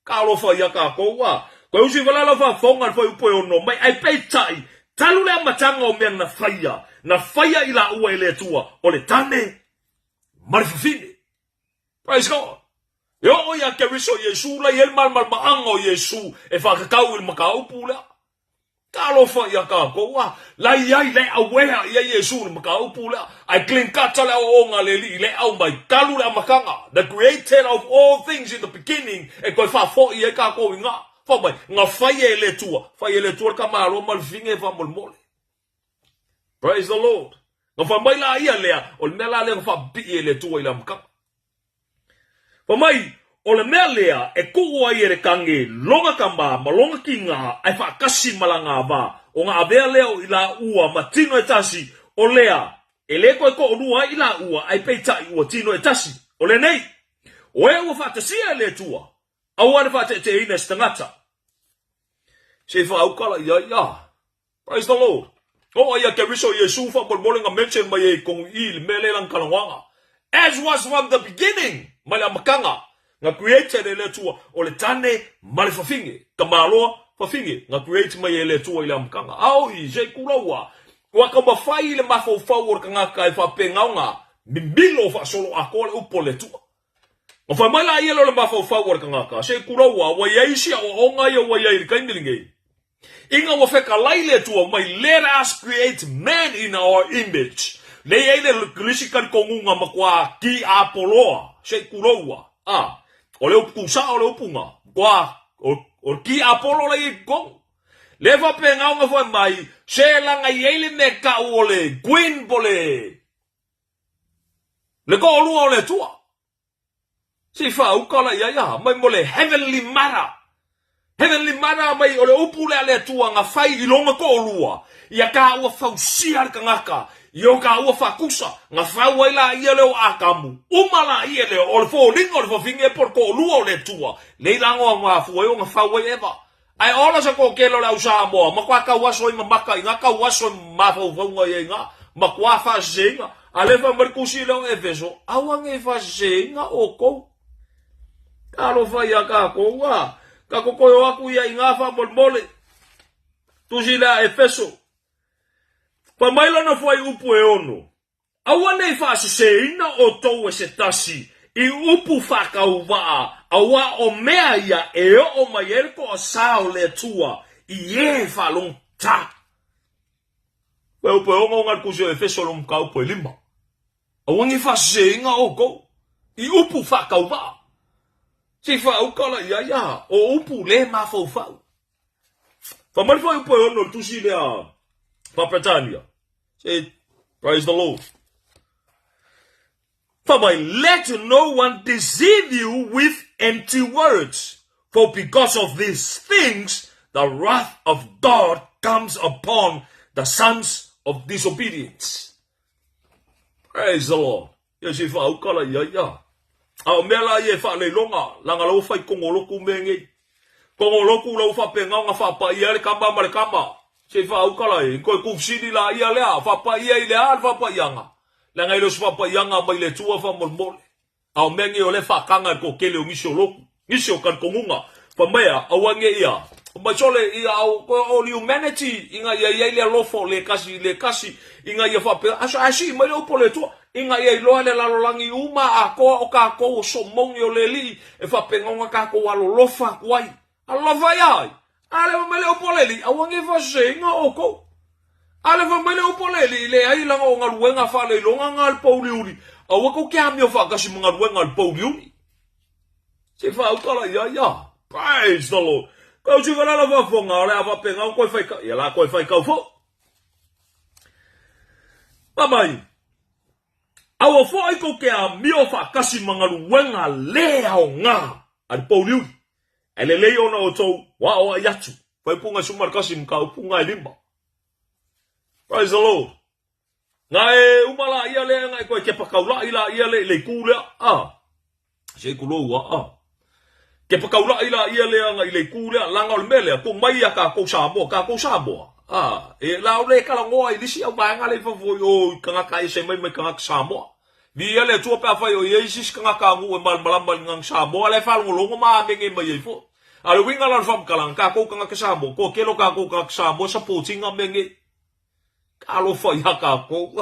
Ka lo fa ya ka ko wa. Ko usi vala la fa fonga fa upo no mai ai pe tai. Talu le matanga o men na faia. Na faia ila ua ele tua. O le tane Faafafine. Praise God. Yo o ya Keriso Yesu la yel mal maango Yesu e fa kakau il Matā'upu la. Kalo fa ya ka ko wa la yai le awea ya Yesu ni Matā'upu la I clean kata la o nga le li le au mai kalu la makanga the creator of all things in the beginning e ko fa fo I ka ko nga fa mai nga fa ye le tua ka malo mal finge fa mol. Praise the Lord. Nga fa mai la ia le o le mela le fa bi le tua ila makanga fa mai o le mea lea e kuua I ere kange longa kamba malonga ki ngā ai wha kasi malanga wā o ngā avea leo I la ua ma tino e tasi o lea e le koe ko onua I la ua ai peitai ua tino e tasi o le nei o e ua whatasia le tua au ane whate te ina stangata se wha aukala ia praise the Lord o ia Keriso Yesu wha molmolenga mention mai e kong I le mea lelang kalawanga as was from the beginning mai la makanga nga create le tua o le tane Faafafine ka maloa Faafafine nga create mai le tua I le makanga au I je kulawa wa ka mafai le mafofau o ka ngaka e fa pengaunga bimbilo fa solo akole upo le tua o fa mai la yelo le mafofau o ka ngaka se kulawa wa yaisi o onga yo wa yai kaindilinge inga wa feka lai le tua mai let us create man in our image le ele klisikan kongunga makwa ki apoloa se kulawa o le upusa o le upunga Kwa, o ki Apollo le kong. Le fa penga nga fa mai, se la nga yele me ka ole, gwyn bole. Le ko lu ole tua. Si fa ukala ya, mai mole heavenly mara. Heavenly mana mai ole upu le tua nga fai ilonga ko lua. Ia ka ua fausia ka ngaka. Ia ka ua fakusa. Nga fau ila ia leo akamu. Umala ia leo ole fo lingo ole fo finge por ko lua le tua. Le lango nga fueo nga fau eva. Ai ola sa ko kelo la usa mo. Makwa ka waso ima maka. Inga ka waso mafau funga inga. Makwa fa zinga. Alefa merkusi leo Efeso. Awang eva zinga oko. Kalo fa ya ka ko wa. Kakokoyo aku ya ingafa molmole. Tusi la Efeso. Pamaila na Fai'upu e ono. Awane Faasea o tou e se tasi. I upu Fogaumi. Awa o mea ia e o mayerko o sao le tua. I e falong ta. Fai'upu e ono ngal kusi o Efeso lom kaupo e lima. Awane Faasea o ko. I upu Fogaumi. Si ukala ya o upu le mafau. Famal Fai'upu e ono tusi le a Fafatama. Say, praise the Lord. Let no one deceive you with empty words. For because of these things, the wrath of God comes upon the sons of disobedience. Praise the Lord. Yes, if ukala ya. Au mela ye fa le longa langa lo fai kongoloku menge kongoloku lo fa penga nga fa pa ia le kamba male kamba se fa ukala e ko kufsidi la ia le fa pa ia ile al fa pa yanga langa ilo fa pa yanga mai le tua fa molmole au menge ole fa kanga ko kele ngisho loku ngisho kan kongunga pa mea awange ia ma chole ia au ko all humanity inga ia ile lo fo le kasi inga ia fa pe asi mai lo pole tua inga ia iloa le lalolangi uma a koa o ka kou so mongi o le li e fa pengonga ka kou alo lofa kuai alofa iai ale va mele opoleli awange fa senga o kou ale va mele opoleli le ai langa o ngaluenga fa le longa ngal pauliuri awa kou kia mio fa kasi mga luenga al pauliuri se fa ukala ya praise the Lord kou chigala la fa fonga le ava penga koi fai ka ia la koi fai kau fo mamai awa fo ai ko ke a mio fa kasi mangalu wenga le au nga al pauliu ele le ona o tou wa o yatu fa punga sumar kasi mka punga limba praise the Lord nga e umala ia le nga ko ke pakaula ila ia le kula se kulo wa ke pakaula ila ia le nga ile kula langa o mele ko mai ka ko sabo e la ole kala ngoa i disi au banga le fa o kanga kai se mai kanga Samoa. Vi ale tua pa fa o yesis kanga ka ngu e mal malambal ngang Samoa le fa ngolongo ma menge mai fo. Ale winga lan fam kalang ka ko kanga Samoa ko kelo ka ko kanga Samoa sa potinga menge. Kalo fa ya ka ko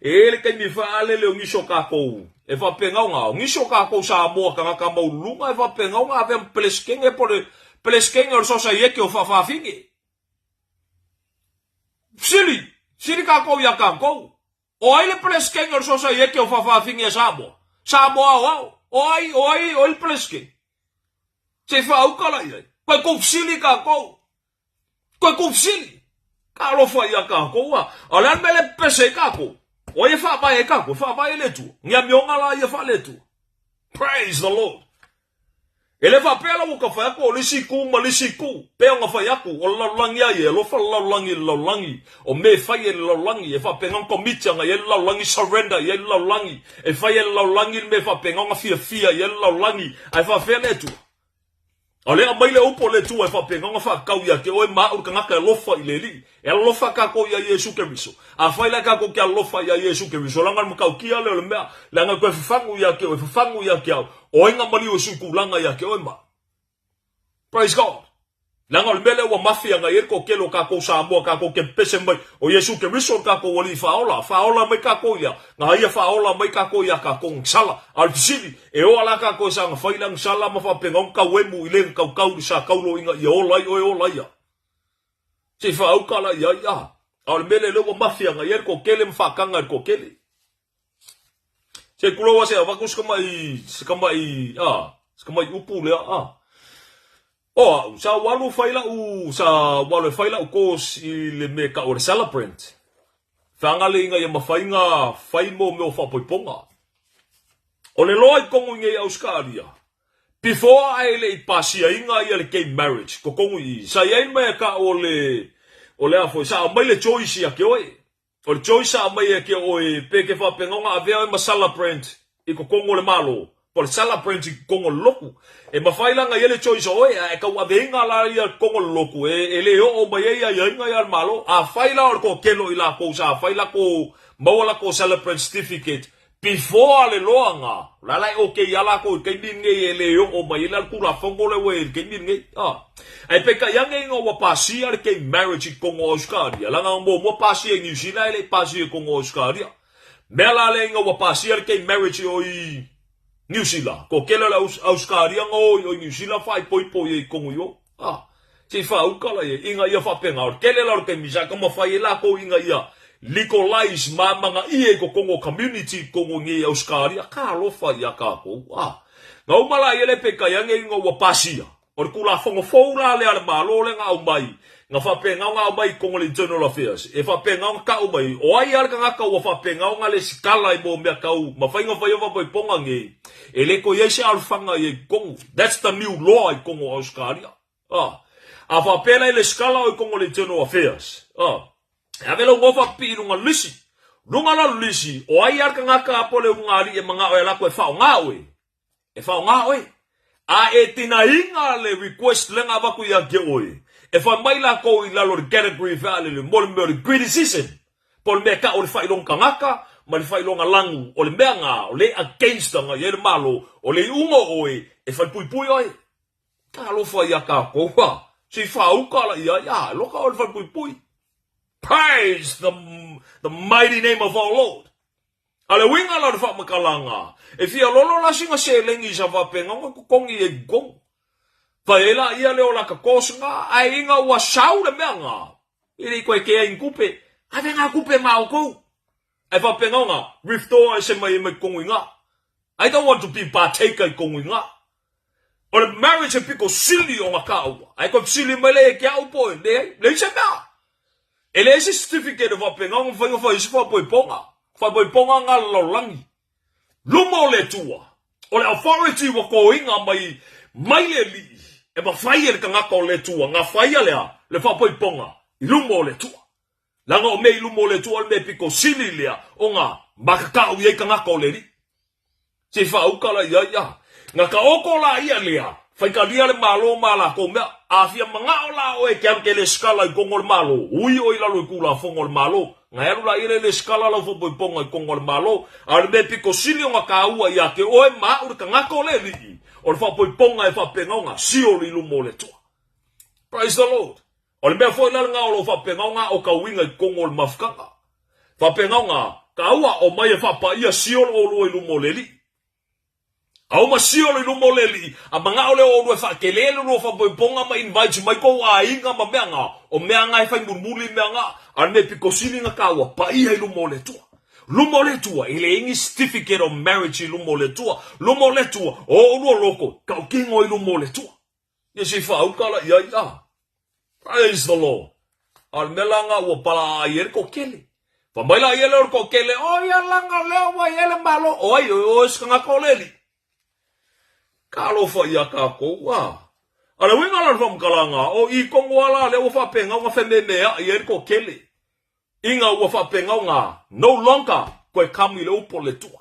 ele kai mi fa ale le ngisho ka ko. E fa penga nga ngisho ka ko Samoa kanga ka maulunga e fa penga nga ave pleskenge por pleskenge o so sa yeke o Faafafine. Sili ka ko ya ka ko. O ile plesken or so sa yeke o Faafafine Samoa. Samoa wow. O il plesken. Se fa ukala ia. Ko kufsili ka ko. Ko kufsili. Ka lo fa ya ka ko wa. Ala mele pese ka ko. O ye fa ba ye ka ko, fa ba ile tu. Nya mionga la ye fa le tu. Praise the Lord. Ele fa pela mo ka fa ko lisiku pe nga fa yaku o lalangi ye lo fa lalangi o me fa ye lalangi e fa pe nga komita nga ye lalangi surrender ye lalangi e fa ye lalangi me fa pe nga fia ye lalangi ai fa fele tu ole mai le upo le tu e fa pe nga fa kau ya ke o ma u ka ka lo fa ile li e lo fa ka ko ya Yesu Kristo a fa ile ka ko ke lo fa ya Yesu Kristo langa mo ka kia le me langa ko fangu ya ke o inga mali o sukulanga ya ke oima. Praise God. Langa o mele wa mafia nga yer ko kelo ka ko Samoa ka ko ke pese mai o Yesu ke riso ka ko wali faola mai ka ko ya nga ia faola mai ka ko ya ka ko sala al sili e o ala ka ko sa nga failang sala ma fa pengong ka wemu ile ka sa kaulo inga ya o ya se fa au kala ya al mele lo mafia nga yer ko kele mfa kanga ko kele se kulo wa se abakus kamai upu le O, sa walu faila u kos I le me ka o celebrant. Whangale inga ia mawhainga whaimo me o whapoiponga. O le loa I kongu ngai Australia. Before ai le I pasia inga ia le gay marriage. Ko kongu I. Sa iai mea ka o le afo. Sa mai le choice ia ke oe. O le choice a mai ke oe. Peke whapengonga a vea ma celebrant. I ko kongu le malo. Po le celebrant I kongu loku. E mawhailanga ia le choice oe. E ka waveinga la ia kongu loku. E le o mai ia inga ia malo. A whaila o ko kelo I la ko sa. A whaila ko mawala ko celebrant certificate. Before le loanga, la lai okay yala ko kay din ngai le yo o mai la kula fongo le we kay din ngai ai peka yang ngai ngo pasia le kay marriage ko ngo Australia la ngo mo pasia New Zealand le pasia ko ngo Australia mela le ngo pasia le kay marriage o I New Zealand ko kela la Australia ngo o New Zealand fai poi ko ngo yo si fa u kala inga ia fa penga o kele la ke misa ko mo fai la ko inga ia legalize manga ie ko kongo community kongo ngi Australia ka lofa ia ka ko nga umala ele peka yang ngo wapasia or kula fongo foula le ale malo le nga umai nga fa penga nga umai kongo le general affairs e fa penga ka umai o ai al ka wa fa penga nga le skala I bo me ka u ma fainga fa yo fa ponga ngi ele ko yese al fanga ye kongo that's the new law I kongo Australia a fa pena le skala o kongo le general affairs Avelo ngofa pi lunga lisi. Lunga la lisi. O ai arka ngaka apole ungari e mga oe lako e fao ngawe. E fao ngawe. A e tina inga le request lenga waku ia ge oe. E fa mai lako I lalo le category vale le mole mea le criticism. Pol mea ka o le fai longa ngaka. Ma le fai longa langu. O le mea nga. O le against nga. Ye le malo. O le ungo oe. E fai pui pui oe. Ka lofa ia ka koua. Si fao kala ia. Ya loka o le fai pui pui. Praise the mighty name of our Lord. Ale winga la fa makalanga. E fia lolo la singa se lengi sa va penga ko kongi e gong. Fa ela ia le ola ka kosinga ai inga wa sau le menga. Ili ko ke ai kupe. A venga kupe mau ko. E fa penga nga rifto se mai me konginga. I don't want to be partaker konginga. O le marriage piko sili o ngakau. Ai ko sili mele ke au po le se ba. Ele ese certificate of apenga ng whainga whaisi whapoiponga. Whapoiponga nga laulangi. Lumo le tua. O le authority wako inga mai le li. E ma whaia le ka ngaka o le tua. Nga whaia lea le whapoiponga. Lumo le tua. Langa o mei lumo le tua le me piko sili lea. O nga makakau iei ka ngaka o le li. Si whaukala ia. Nga ka oko la ia lea. Whaikalia le malo mala ko mea. Afia mga ola o e ke le skala I kongo le malo. Ui o ila lo I kula fongo le malo. Nga eru la ire le skala la fo ponga I kongo le malo. Ar me piko sili o nga ka ua ia ke oe ma ur ka ngako le li. O le fa ponga e fa penga nga sio li lumo le tua. Praise the Lord. O le mea fo ila nga o lo fa penga nga o ka winga I kongo le mafkanga. Fa penga nga ka ua o mai e fa pa ia sio o lo I lumo le li. Au masio le lumo leli a manga ole o no fa kelele no fa ponga ma invite mai ko a inga ma menga o menga e fa murmuli menga a me pikosini nga kawa pa I hai lumo le tua ile ingi certificate of marriage lumo le tua o no loko ka kingo I lumo le tua yesi fa u kala ya praise the Lord al melanga o pala yer ko kele fa mai la yer ko kele o ya langa le wa yele malo o ai o ska ko leli Kalo fa ia ka ko ala winga la vom kalanga o I kongo ala le o fa penga nga fememea I ko kele inga o fa penga nga no longer ko kami le upo le tua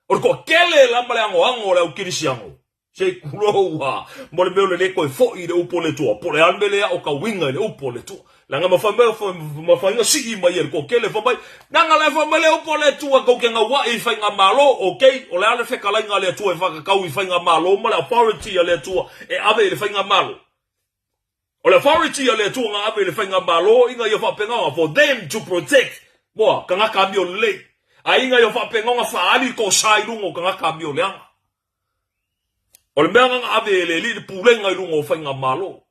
o ko kele la male ango le ukirisiango se kuloa mo le mele le ko fo I le upo le tua po le almele o ka winga le upo le tua langa ma fa nga si mai ko kele fa mai nanga le fa mele upo le tua ko ke nga wa I fa nga malo okay o le ale fe kala nga le tua fa ka I fa nga malo ma le authority le tua e ave le fa nga malo o le authority le tua nga ave le fa nga malo inga yo fa penga for them to protect mo ka nga cambio le a inga yo fa penga nga fa ali ko sai lungo ka nga cambio le o le mea nga ave le li pulenga I lungo fa nga malo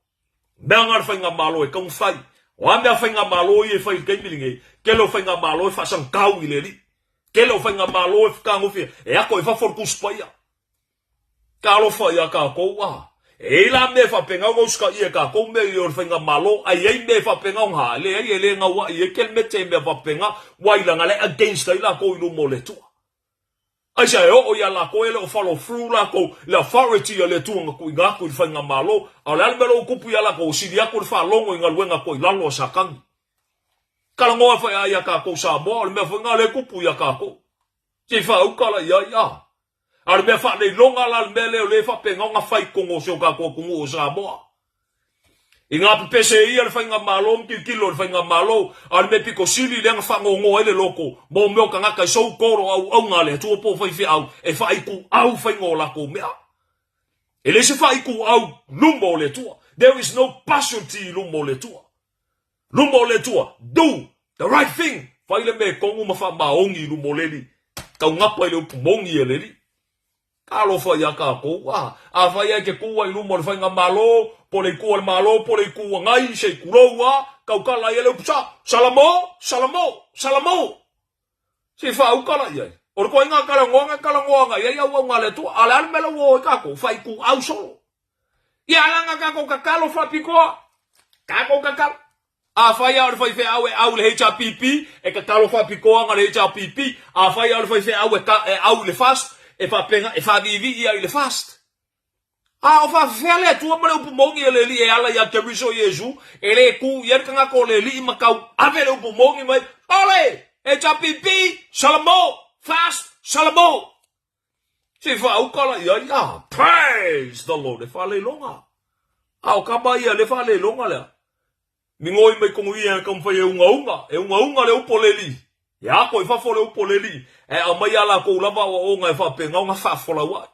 mea nga fa nga malo e kong fai o ame fa nga malo I fa ke milinge ke lo fa nga malo fa sang kau I le li ke lo fa nga malo e ka ngofi e ako e fa for kuspaia ka lo fa ia ka ko E la me fa penga o ska ia ka ko me yo fenga malo ai ai me fa penga ha le ai le nga wa ye Kelemete me fa penga wa ila ngale against ila ko ilu mo le tu ai sa o ya la ko ele o follow through la ko la authority le tu nga ko nga ko fenga malo ala me lo kupu ya la ko si dia ko fa longo nga luenga ko ila lo sa kan kala ngo fa ya ka ko sa mo me fa nga le kupu ya ka ko si fa u kala ya al me fa le longa la me le fa penga nga fai kongo so ka ko kungu sa mo inga pese ia le fainga malo kilo le fainga malo al me piko sili le nga fa ngo ele loko mo me ka nga ka so koro au nga le tu po fa fi au e fa iku au fa ngo la ko me ele se fa iku au lumbo le tu there is no passion ti lumbo le tu do the right thing fa ile me kongu ma fa maongi lumbo le li ka nga pa ile pumongi ele li Kalo fa ya ka ko wa a fa ya ke ko wa ilu mo fa nga malo po le ku malo po le ku ngai se ku ro wa ka ka la yele psa salamo si fa u ka la ye or ko nga ka la ngo ya wa nga le tu ala me lo wo ka ko fa ku au solo ya la nga ka ko ka lo fa piko ka ko ka a fa ya or fa fe au le HPP e ka lo fa piko nga le HPP a fa ya or fa fe au le fast e fa penga e fa vivi ia ile fast o fa fele tu mo le pumongi ele li e ala ya Keviso Yesu ele ku yer kanga ko le li makau ave le pumongi mai ole e chapipi salamo fast salamo si fa u kala ya praise the Lord e fa le longa o ka ba ia le fa le longa le mi ngoi mai ko ia ka mfa e unga le upoleli ya ko fa fole upoleli e a mai ala ko lava o nga fa penga nga fa fola wa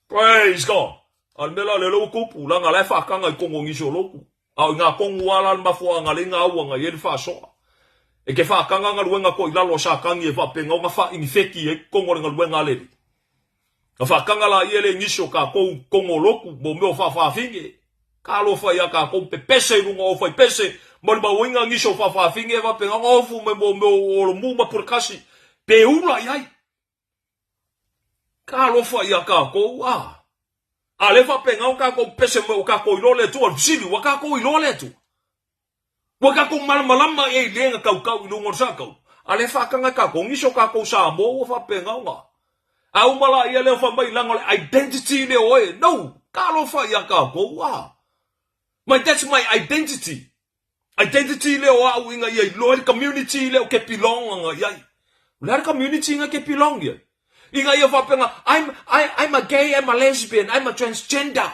praise God al mela le lo kupu la nga le fa kanga ko ngi so loku a nga ko ngwala ma fo nga le nga wa nga ye Faasoa e ke fa kanga nga luenga ko ila lo sa kangi e fa penga nga fa infeki e ko nga luenga le fa kanga la ye le ngi so ka ko ngoloku bo me fa Faafafine ka lo fa ya ka ko pese ngo fa pese mo ba winga ngi so Faafafine va penga ngo fu me mo o mu ma por kasi pe ula yai ka lo fa ya ka ko wa ale fa penga ka ko pese mo ka ko ilo le tu sili wa ka ko ilo le tu wa ka ko malama e lenga ka ilo ngor sa ka ale fa ka ko ngi so ka ko sa mo fa penga nga au mala ia le fa mai lango identity le oe no ka lo fa ya ka ko wa but that's my identity le o inga ye lo community le o ke pilong nga ye le community nga ke pilong ye inga ye fa penga I'm a gay, I'm a lesbian, I'm a transgender.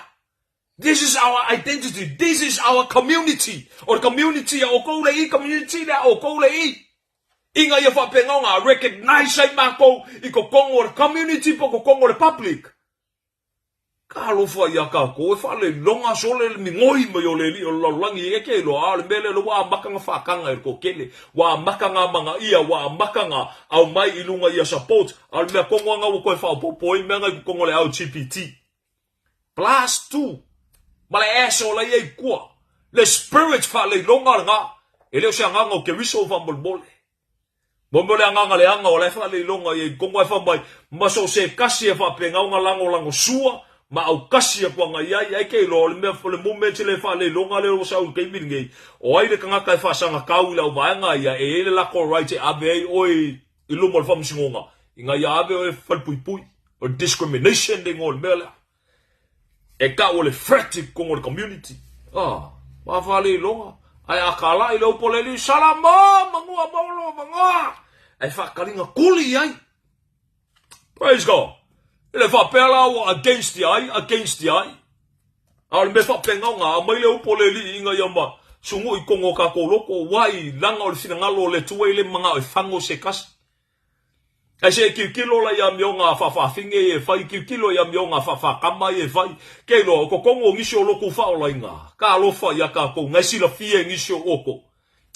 This is our identity, this is our community or community o ko le community le o ko le inga ye fa penga nga recognize ai mako iko kongo community po ko kongo public Kalo fa ya ka ko fa le longa sole mi ngoi mo yo le li lo langi e ke lo al mele lo wa makanga fa kanga ko kele wa makanga manga ia wa makanga au mai ilunga ia support al me ko nga ko fa popo i menga ko ngole au GPT plus 2 mala eso la ye ko le spirit fa le longa nga ele o nga ngo ke wiso fa bolbole bombole nga le anga o le fa le longa ye ko ngwa fa mai maso se kasi fa penga nga lango sua ma au kasi ko nga ia ke lo me fo le moment le fa le longa le o sa u ke mingi o ai le kanga ka fa sanga ka u la va nga ia e le la ko right ave oi ilu mo fa msingonga inga ia ave o fa pui o discrimination de ngol mela e ka o le threat ko ngol community ma fa le longa ai akala ile o poleli salama mangua bolo mangua ai fa kalinga kuli ai praise God ele fa pela o against the eye al me fa penga nga mai le upoleli inga yamba sungu I kongo ka ko loko wai langa o sina ngalo le tuwe le manga o fango se kas ai se kilo la ya mionga Faafafine e fai kilo ya mionga Faafakama e fai ke lo ko kongo ngisho loko fa o lainga ka lo fa ya ka ko ngasi la fie ngisho oko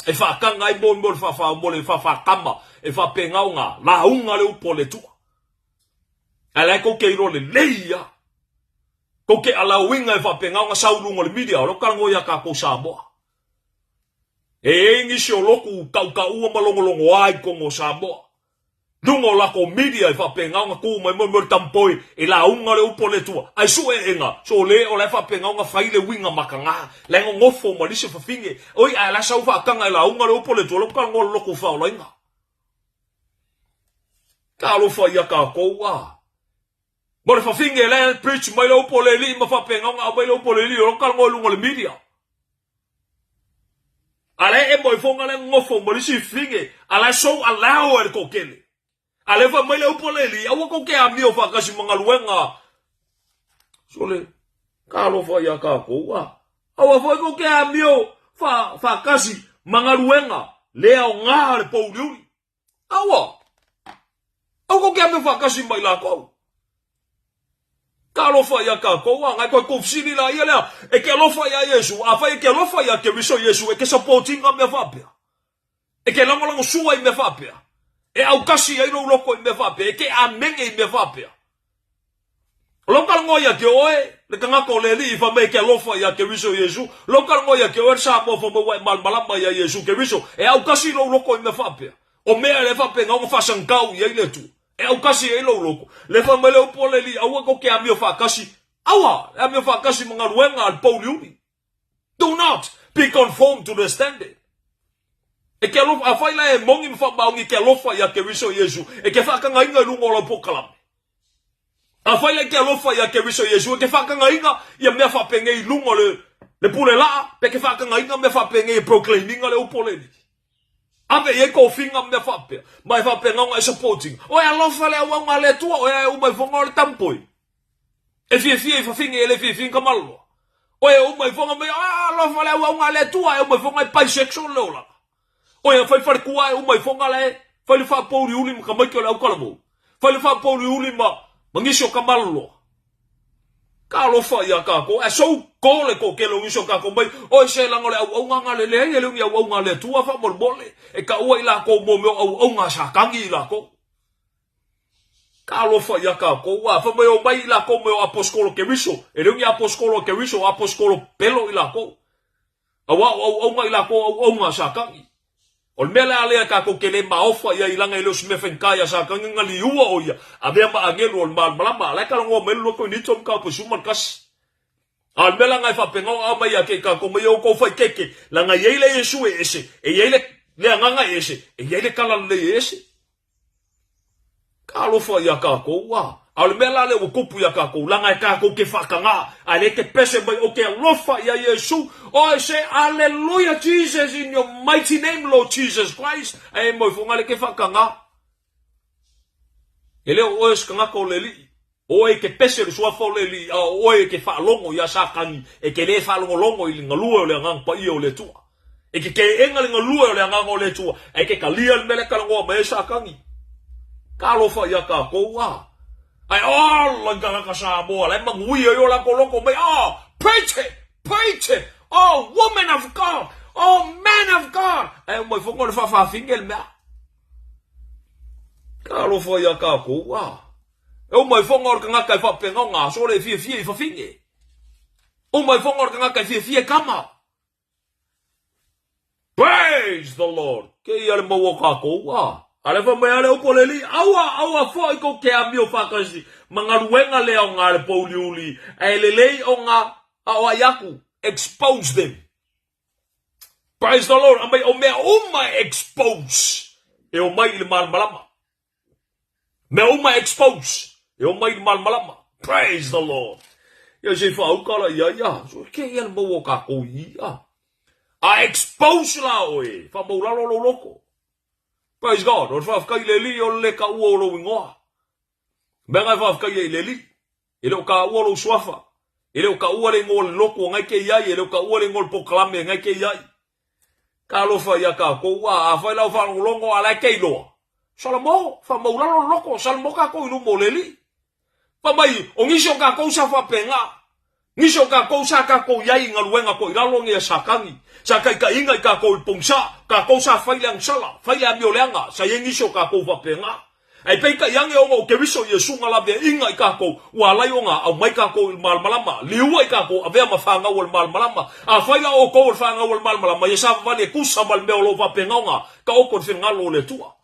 e fa kanga I bon fa mo le Faafakama e fa penga nga la unga le upole tu ala ko ke ro le leia ko ke ala winga fa penga nga saulungo le media lo kalngo ya ka ko sabo e ngi sho loku ka u malongolongo ai ko mo sabo Lungo la ko media fa penga nga ku mai mo tampoi e la unga le upo le tua. Ai su e enga. So le o le fa penga nga fai le winga makanga. Le ngofo mo lise fa finge. Oi a la sa fa kanga la unga le upo le tua. Lo ka ngol lo ku fa o inga. Ka lo fa ya ka ko wa. Mo le fa finge le preach mai le upo le li ma fa penga nga mai le upo le li lo ka ngol lungo le media. Ale e mo fonga le ngofo mo lise finge. Ala so allow e ko kele. Ale fa mai le upoleli, awa ko ke amio fa kasi mga luenga. Sole, kalo fa ya ka ko wa. Awa fa ko ke amio fa kasi mga luenga. Leo nga le pauliuli. Awa. Awa ko ke amio fa kasi mai la ko. Kalo fa ya ka ko wa, ngai ko kufsini la ia lea. E ke lo fa ya Yesu, afa e ke lo fa ya ke viso Yesu, e ke supporting me fa pia. E ke lango sua i me fa pia. E au kasi ai lo loko i me fape, e ke a menge i me fape. Lokal ngoia ke oe, le kanga ko le li fa me ke lofa ya ke viso Yesu. Lokal ngoia ke oe sa mo fa mo mal malama ya Yesu ke viso. E au kasi lo loko i me fape. O mea le fape nga ngo fa sankau ya ile tu. E au kasi ai lo loko. Le fa me le upo le li au ko ke a mio fa kasi. Awa, a mio fa kasi mga ruenga al pauliuli. Do not be conformed to the standard. E ke lofa a faila e mongi mfa baungi ke lofa ya ke viso Yesu. E ke fa kanga inga lungo lo pokalam. A faila ke lofa ya ke viso Yesu. E ke fa kanga inga ya me fa penge i lungo le pule la. Pe ke fa kanga inga me fa penge i proclaiming le upoleli. Ave ye ko finga me fa pe. Mai fa penga nga supporting. O ya lofa le wanga le tua. O ya umai fonga le tampoi. E fie fa finga ele fie finga malo. O ya umai fonga me lofa le wanga le tua. E umai fonga i bisexual le ola. Oia fai far kuai o mai fonga le fai le fa pouri uli ma mai ke la kalamo fai le fa pouri uli ma ngisho kamallo ka lo fa ya ka ko e so ko le ko ke lo ngisho ka ko mai o se la ngole au nga le le le au nga le tua fa mol bole e ka o ila ko mo mo au nga sa kangi la ko ka lo fa ya ka ko wa fa mai o mai la ko mo apostolo ke viso e le ngi apostolo ke viso apostolo pelo ila ko au nga ila ko au nga sa kangi. O mela alea ka ko kele maofa ya ilanga ilo smefenka ya sa kanga ngali ua oia. Avea ma angelo o malama. Lai ka longo melu loko ni tom ka po suman kas. Al mela ngai fa pengo ama ya ke ka ko me yo ko fa keke. La ngai ile Yesu ese. E ile le nganga ese. E ile kala le ese. Ka lo fa ya ka ko wa. Al mela le o kupu ya ka ko langa ka ko ke fa kanga. Ale ke pese bai o ke lofa ya Yesu. Oh, say, hallelujah, Jesus, in your mighty name, Lord Jesus Christ. Ay, mo, funga le ke whakanga. Ele o es kanga ko le li. O e ke pese le sua fo le li. O e ke whaalongo ya sa kangi. E ke le whaalongo longo i linga lua o le ngang pa ia o le tua. E ke enga linga lua o le ngang o le tua. E ke kalia le mele kalangoa me sa kangi. Ka lo fa ya ka ko wa. Ay, langa ka sa moa. Lai mangui yo la ko loko me. Preach it, preach it. Oh, woman of God. Oh, man of God. Eh, mo fongo le Faafafine me. Ka lo fo ya ka ko wa. E mo fongo ka nga ka fa penga nga so le fie fa finge. O mo fongo ka nga ka fie kama. Praise the Lord. Ke ia le mo ka ko wa. Ale fa me ale o poleli. Awa fo ko ke amio fa kasi. Mangaruenga le o nga le pauliuli. E le o nga awa yaku. Expose them. Praise the Lord. Amai o mea expose. E o mai le malmalama. Mea expose. E o mai le malmalama. Praise the Lord. Ia se whaukala ia. So ke ia le maua ka ko ia. A expose la oe. Wha maulalo lo loko. Praise God. O whawkai le li o le ka ua o lo ingoa. Mea ngai whawkai le li. E le o ka ua lo suafa. Ele o ka ua le ngol loko ngai ke iai, ele o ka ua le ngol poklame ngai ke iai. Ka lofa ia ka ko ua, a whai lau whanongo ala ke iloa. Salamo, wha maulalo loko, salamo ka ko inu mo leli. Pa mai, o ngisho ka ko sa whapenga. Ngisho ka ko sa ka ko iai ngaluenga ko ilalongi a sakangi. Sa kai ka ingai ka ko ipongsa, ka ko sa whailang sala, whailang mioleanga, sa yengisho ka ko whapenga. Ai peika yange o ke viso Yesu ngala be inga ka ko wala yonga au mai ka ko mal malama liua ka ko ave ma fanga wal mal malama a faila o ko fanga wal mal malama yesa vale ku sabal me lo va penga ka o ko finga lo le tua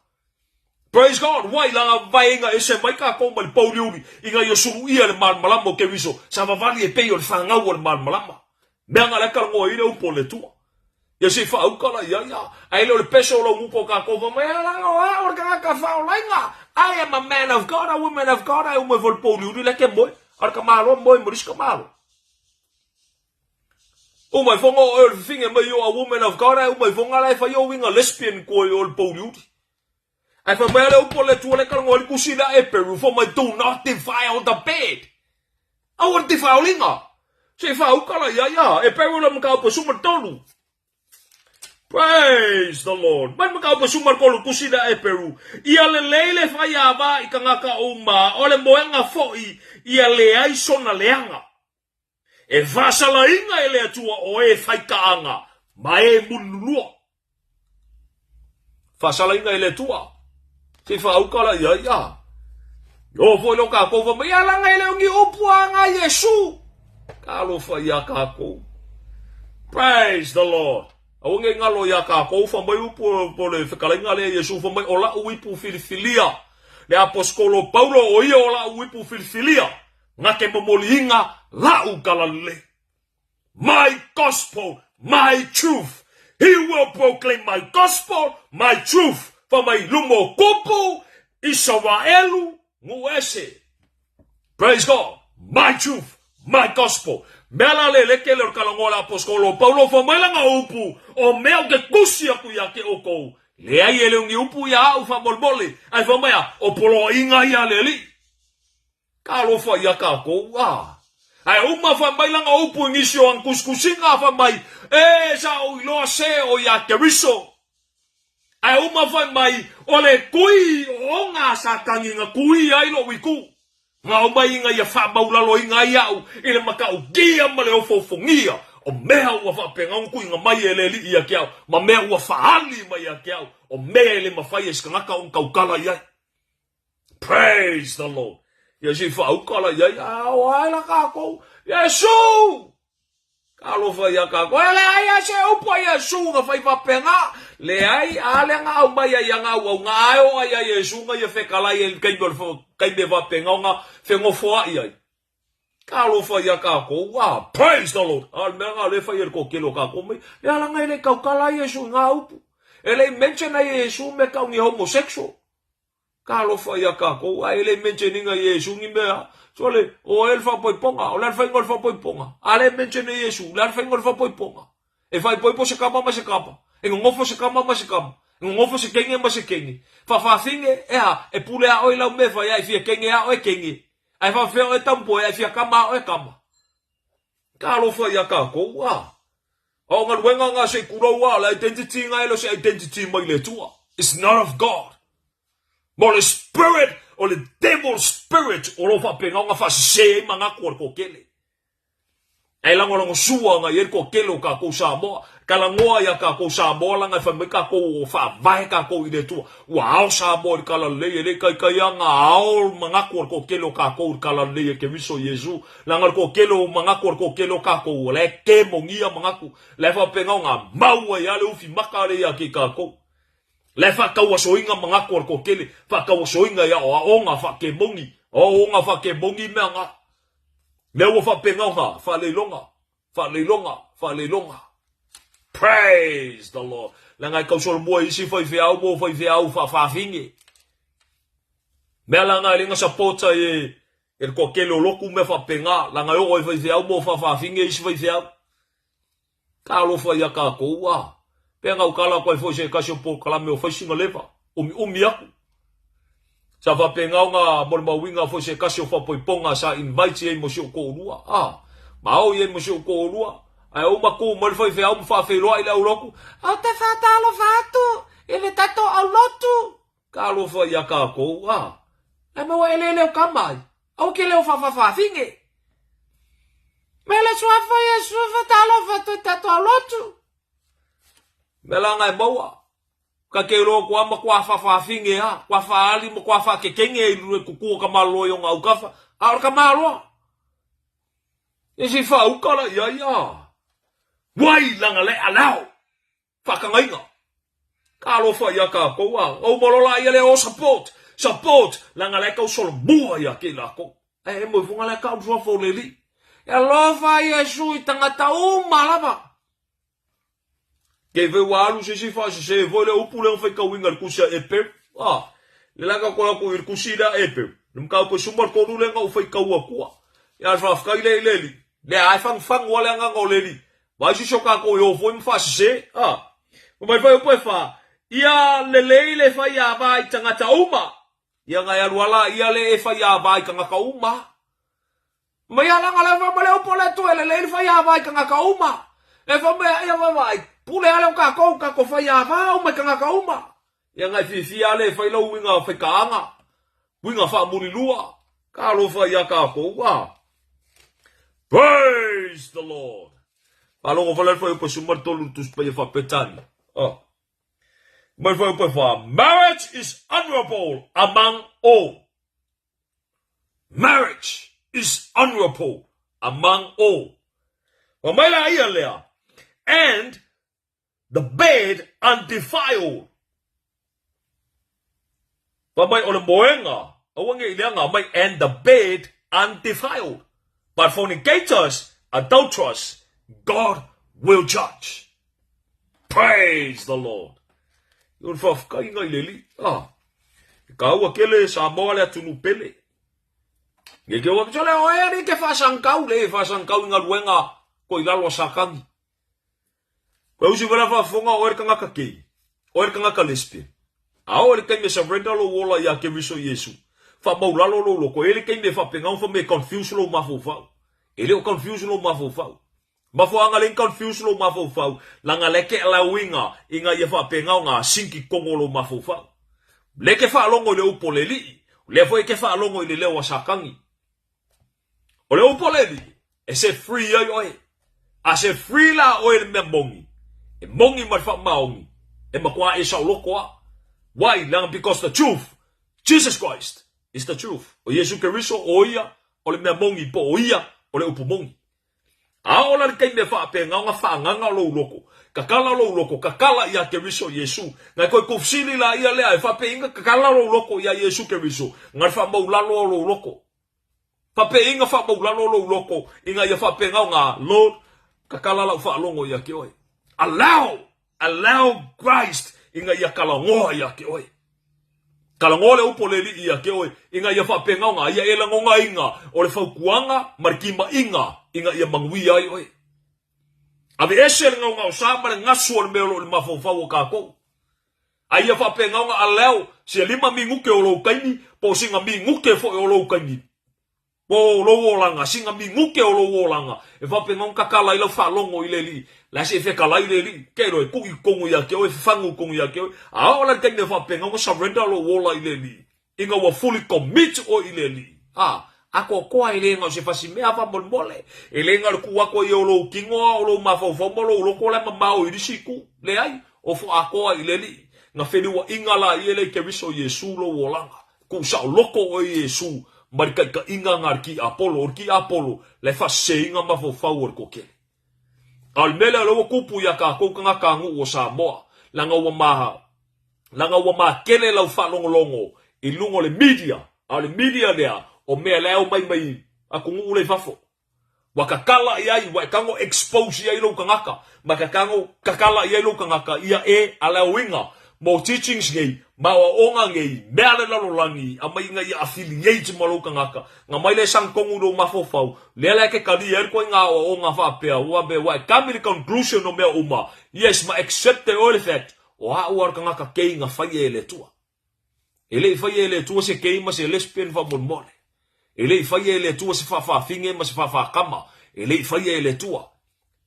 Praise God. Wai langa vainga ese mai ka ko mal pauliuri. Inga yo suru ia le mal malama ke viso. Sa vavali e pei o le whangau o le mal malama. Mea ngā leka ngō ire upo le tua. Ia se wha ukala ia ia. Ai leo le peso o la upo ka kova. Mea langa o a o ka whao lainga. I am a man of God, a woman of God. Ai umwe vol pauliuri leke moe. Arka malo moe moriska malo. Umai fonga o le finge mai yo a woman of God. Ai umai fonga lai fa yo winga lesbian ko o le pauliuri. Ai fa mea le upo le tua leka ngō le kusila e peru. For my do not defile the bed. Awa defile linga. Se fa ukala ia e peru la maka upo suma tolu. Praise the Lord. Mai maka upo suma kolu kusila e peru. Ia le leile Fai'ava i ka ngaka uma o le moenga foi ia le ai sona leanga. E vasala inga e le atua o e Faika'aga ma e mululua. Vasala inga e le atua. Se fa ukala ia. Yo foi lo ka kova mai ala ngai le ngi opua nga Yesu. Kalo fa ia ka ko. Praise the Lord. Aunge ngalo ia ka ko fa mai upu po le fekalinga le Yesu fa mai ola uipu filifilia. Le apostolo Paulo o ia ola uipu filifilia. Ngake momolinga la ukalale. My gospel, my truth. He will proclaim my gospel, my truth. For my lumo kupu Israelu nguese. Praise God. My truth, my gospel. Mela le leke le kalangola apostolo Paulo fa mai langa upu o mea ke kusi aku ya ke oko. Le ai ele ngi upu ya au fa molmole. Ai fa mai o polo inga ia leli. Kalo fa ya ka ko wa. Ai uma fa mai langa upu ngisio ang kuskusinga fa mai. Sa o ilo se o ya keriso. Ai uma fa mai ole kui o nga sa kanginga kui ai lo wiku. Nga o mai inga ia wha maulalo inga iau, ile makau gia ma le ofofongia, o mea ua wha pengau kui nga mai ele li ia kiau, ma mea ua whaali mai ia kiau, o mea ele mawhai e skangaka o kaukala iai. Praise the Lord. Ia si wha ukala iai, o aila kako, Yesu! Kalo fa ia kako, ele ai se upa Yesu nga whai wapenga, le ai ale nga au mai ia nga au nga ayo ai Yesu nga ia whekala ia kaime wapenga nga whengofoa iai. Kalo fa ia kako, wa, praise the Lord. Al mea nga le whai ko kilo kako mai, le ala nga ele kaukala Yesu nga upu. Ele mention ai Yesu me kau ni homosexual. Kalo fa ia kako, wa ele mention inga Yesu ni mea, sole, o el fa poiponga, o lar fengol fa poiponga. Ale mention Yesu, lar fengol fa poiponga. E fai poipo se kama ma se kama. E ngofo se kama ma se kama. E ngofo se kenge ma se kenge. Faafafine e pule a oi lau mefa ia e fia kenge a oi kenge. Ai fa feo e tampo e fia kama a oi kama. Kalo fa ia kako wa. O ngal wenga nga se kuro wa la identity nga elo se identity mai le tua. It's not of God. Mo le spirit o le devil spirit o lo fa penga nga fa se manga ko kele. Ai lango sua nga yer ko kelo ka ko sa mo kala ngoa ya ka ko sa mo la nga fa me ka ko fa vai ka ko ide tu wa sa mo kala le kai nga au manga ko kelo ka ko kala le ke viso Yesu la nga ko kelo manga ko kelo ka ko le ke mongia manga ko le fa penga nga mau ya le ufi makale ya ki ka ko le fa ka wa soinga manga ko kele fa ka wa soinga ya o nga fa ke mongi o nga fa ke mongi me nga me wo fa penga nga fa le longa. Praise the Lord. La ngai kau sol mo isi foi fiau fa Faafafine. Me la ngai linga sapota e ko kelo loku me fa penga la ngai o foi fiau mo fa Faafafine isi foi fiau. Kalo fa ya ka ko wa. Penga o kala ko foi se kasio po kala me o foi singa leva. Umi aku. Sa fa penga nga mo winga foi se kasio fa poiponga sa invite e mo sio ko lua. Mau ye mo sio ko lua. Ai uma ko mo foi fe au fa fe lo ai la uroku. Au te fa talo fatu. Ele tato au lotu. Kalo fa ya ka ko wa. Ai mo ele le kamai. Au ke le fa Faafafine. Mele sua fa Yesu fa talo fatu tato au lotu. Mela ngai moa. Ka ke ro ko ama kwa Faafafine ha. Kwa fa ali mo kwa fa ke kenge lu ku ka malo yo ngau ka fa. Au ka malo. Isi fa ukala ya. Wai langa le alau. Whakangainga. Ka lo Faiaka ko wa. O molola ia le o support. Support langa le ka sol bua ia ke la ko. E mo funga le ka so fo le li. E lo fa ia su tangata o malava. Ke ve walu se fa se vo le upu le fa ka winga ku se epe. Le langa ko la ku ir ku sida epe. Num ka po sumar ko le nga fa ka wa ku. Ya fa ka ile li. Le ai fang wala nga ngo le li. Vai si shoka ko yo fo mfa se. Mai fa po fa. Ia le Fai'ava I tangata uma. Ia ngai aluala ia le Fai'ava I kanga uma. Mai ala ngala fa male upo le tu le Fai'ava I kanga uma. E fa me ia vai. Pule ala ka ko Fai'ava uma kanga uma. Ia ngai fifi ale fa ilo winga fa kaanga. Winga fa mulilua. Ka lo fa ia ka ko wa. Praise the Lord. Alongo fa le fa po sumar tolu tus pa fa petani. Marriage is honorable among all. Marriage is honorable among all. And the bed undefiled. And the bed undefiled. But fornicators, adulterers, God will judge. Praise the Lord. Yon fa ka inga leli. Ka wa kele sa mo le tunu pele. Nge ke wa tsole o eri ke fa sankau inga luenga ko igalo sakang. Ko usi vera fa fonga o kanga ka ke. O kanga ka lespe. A o le kenge surrender lo wola ya ke riso Yesu. Fa mo lalo lo ko ele kenge fa penga fa me confuse lo mafofa. Ele o confuse lo mafofa. Mafo anga len confuse lo mafofau langa leke la winga inga ye fa penga nga sinki kongo lo mafofau leke fa longo le upoleli le foi ke fa longo ile le wasakangi o le upoleli e se free yo a se free la o el membongi e mongi ma fa maongi e makwa e sa lokwa why lang because the truth Jesus Christ is the truth o Yesu Kristo oia o le membongi po oia o le upumongi. Aola ke me fa pe nga fa nga lo loko. Kakala lo loko, kakala ia ke riso Yesu. Nga ko kufsili la ia le fa pe nga kakala lo loko ia Yesu ke riso. Nga fa mo la lo loko. Fa pe nga fa mo la lo loko, inga ia fa pe nga Lord kakala la fa longo ia ke oi. Allow Christ inga ia kala ngo ia ke oi. Kala ngole upoleli ia ke oi. Inga ia fa pe nga ia ela nga inga o le fa kuanga markima inga ia mangwi ai oi. Ave esel nga usama nga suol melo le mafofau ka ko. Ai fa pe nga allow se lima mingu ke olo kaini po singa mingu ke fo olo kaini. Po lo wolanga singa mingu ke olo wolanga. E fa pe nga kakala ilo fa longo ileli. La se fe kala ileli ke ro ku kongu ya ke oi fangu kongu ya ke oi. A ola ke ne fa pe nga surrender lo wola ileli. Inga wa fully commit o ileli. Ako koa ile nga se fasi me ava molmole. Ile nga ku ako ye lo kingo o lo mafofo lo ko la mamao irisiku. Le ai o fo ako ile li. Nga feli wa ingala ile ke riso Yesu lo wolanga. Ku sa loko o Yesu. Marika ka inga ngarki Apollo le fase inga mafofo or ko ke. Al mele lo kupu ya ka ko nga kangu o Samoa. Langa wa ma kele la fa longo. Ilungo le media. Al media lea. O mea leo mai aku ngule fafo wakakala ia wa kango expose ia lo kangaka makakango kakala ia lo kangaka ia ala winga mo teachings ngei mawa onga ngei mele lo langi amai nga ia affiliate mo lo kangaka nga mai le sang kongu do mafofau lele ke kali ko nga onga fa pe wa be wa come conclusion no mea uma yes ma accept the all fact o ha war kangaka ke nga fa ele tua ele fa ele tua se ke ma se lesbian fa mon ele faia ele tua se Faafafine ma se Faafakama ele faia ele tua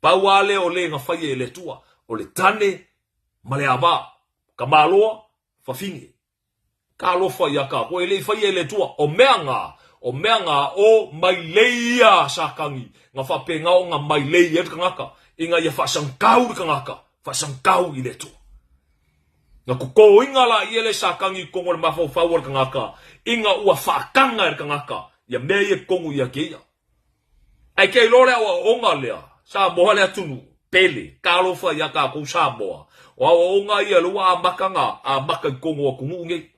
pauale o le nga faia ele tua o le tane ma le ava kamaloa fafine ka lo faia ka o ele faia ele tua o meanga o maileia sakangi nga fa penga o nga maileia kangaka inga ia fa sankau kangaka ile tua nga ko inga la ile sakangi ko ngol mafofau kangaka inga ua fakanga kangaka ya meye kongu ya keia ai ke lore wa onga lea sa moha le tunu pele kalo fa ya ka ko Samoa wa o nga ia lua makanga a maka kongo ku nge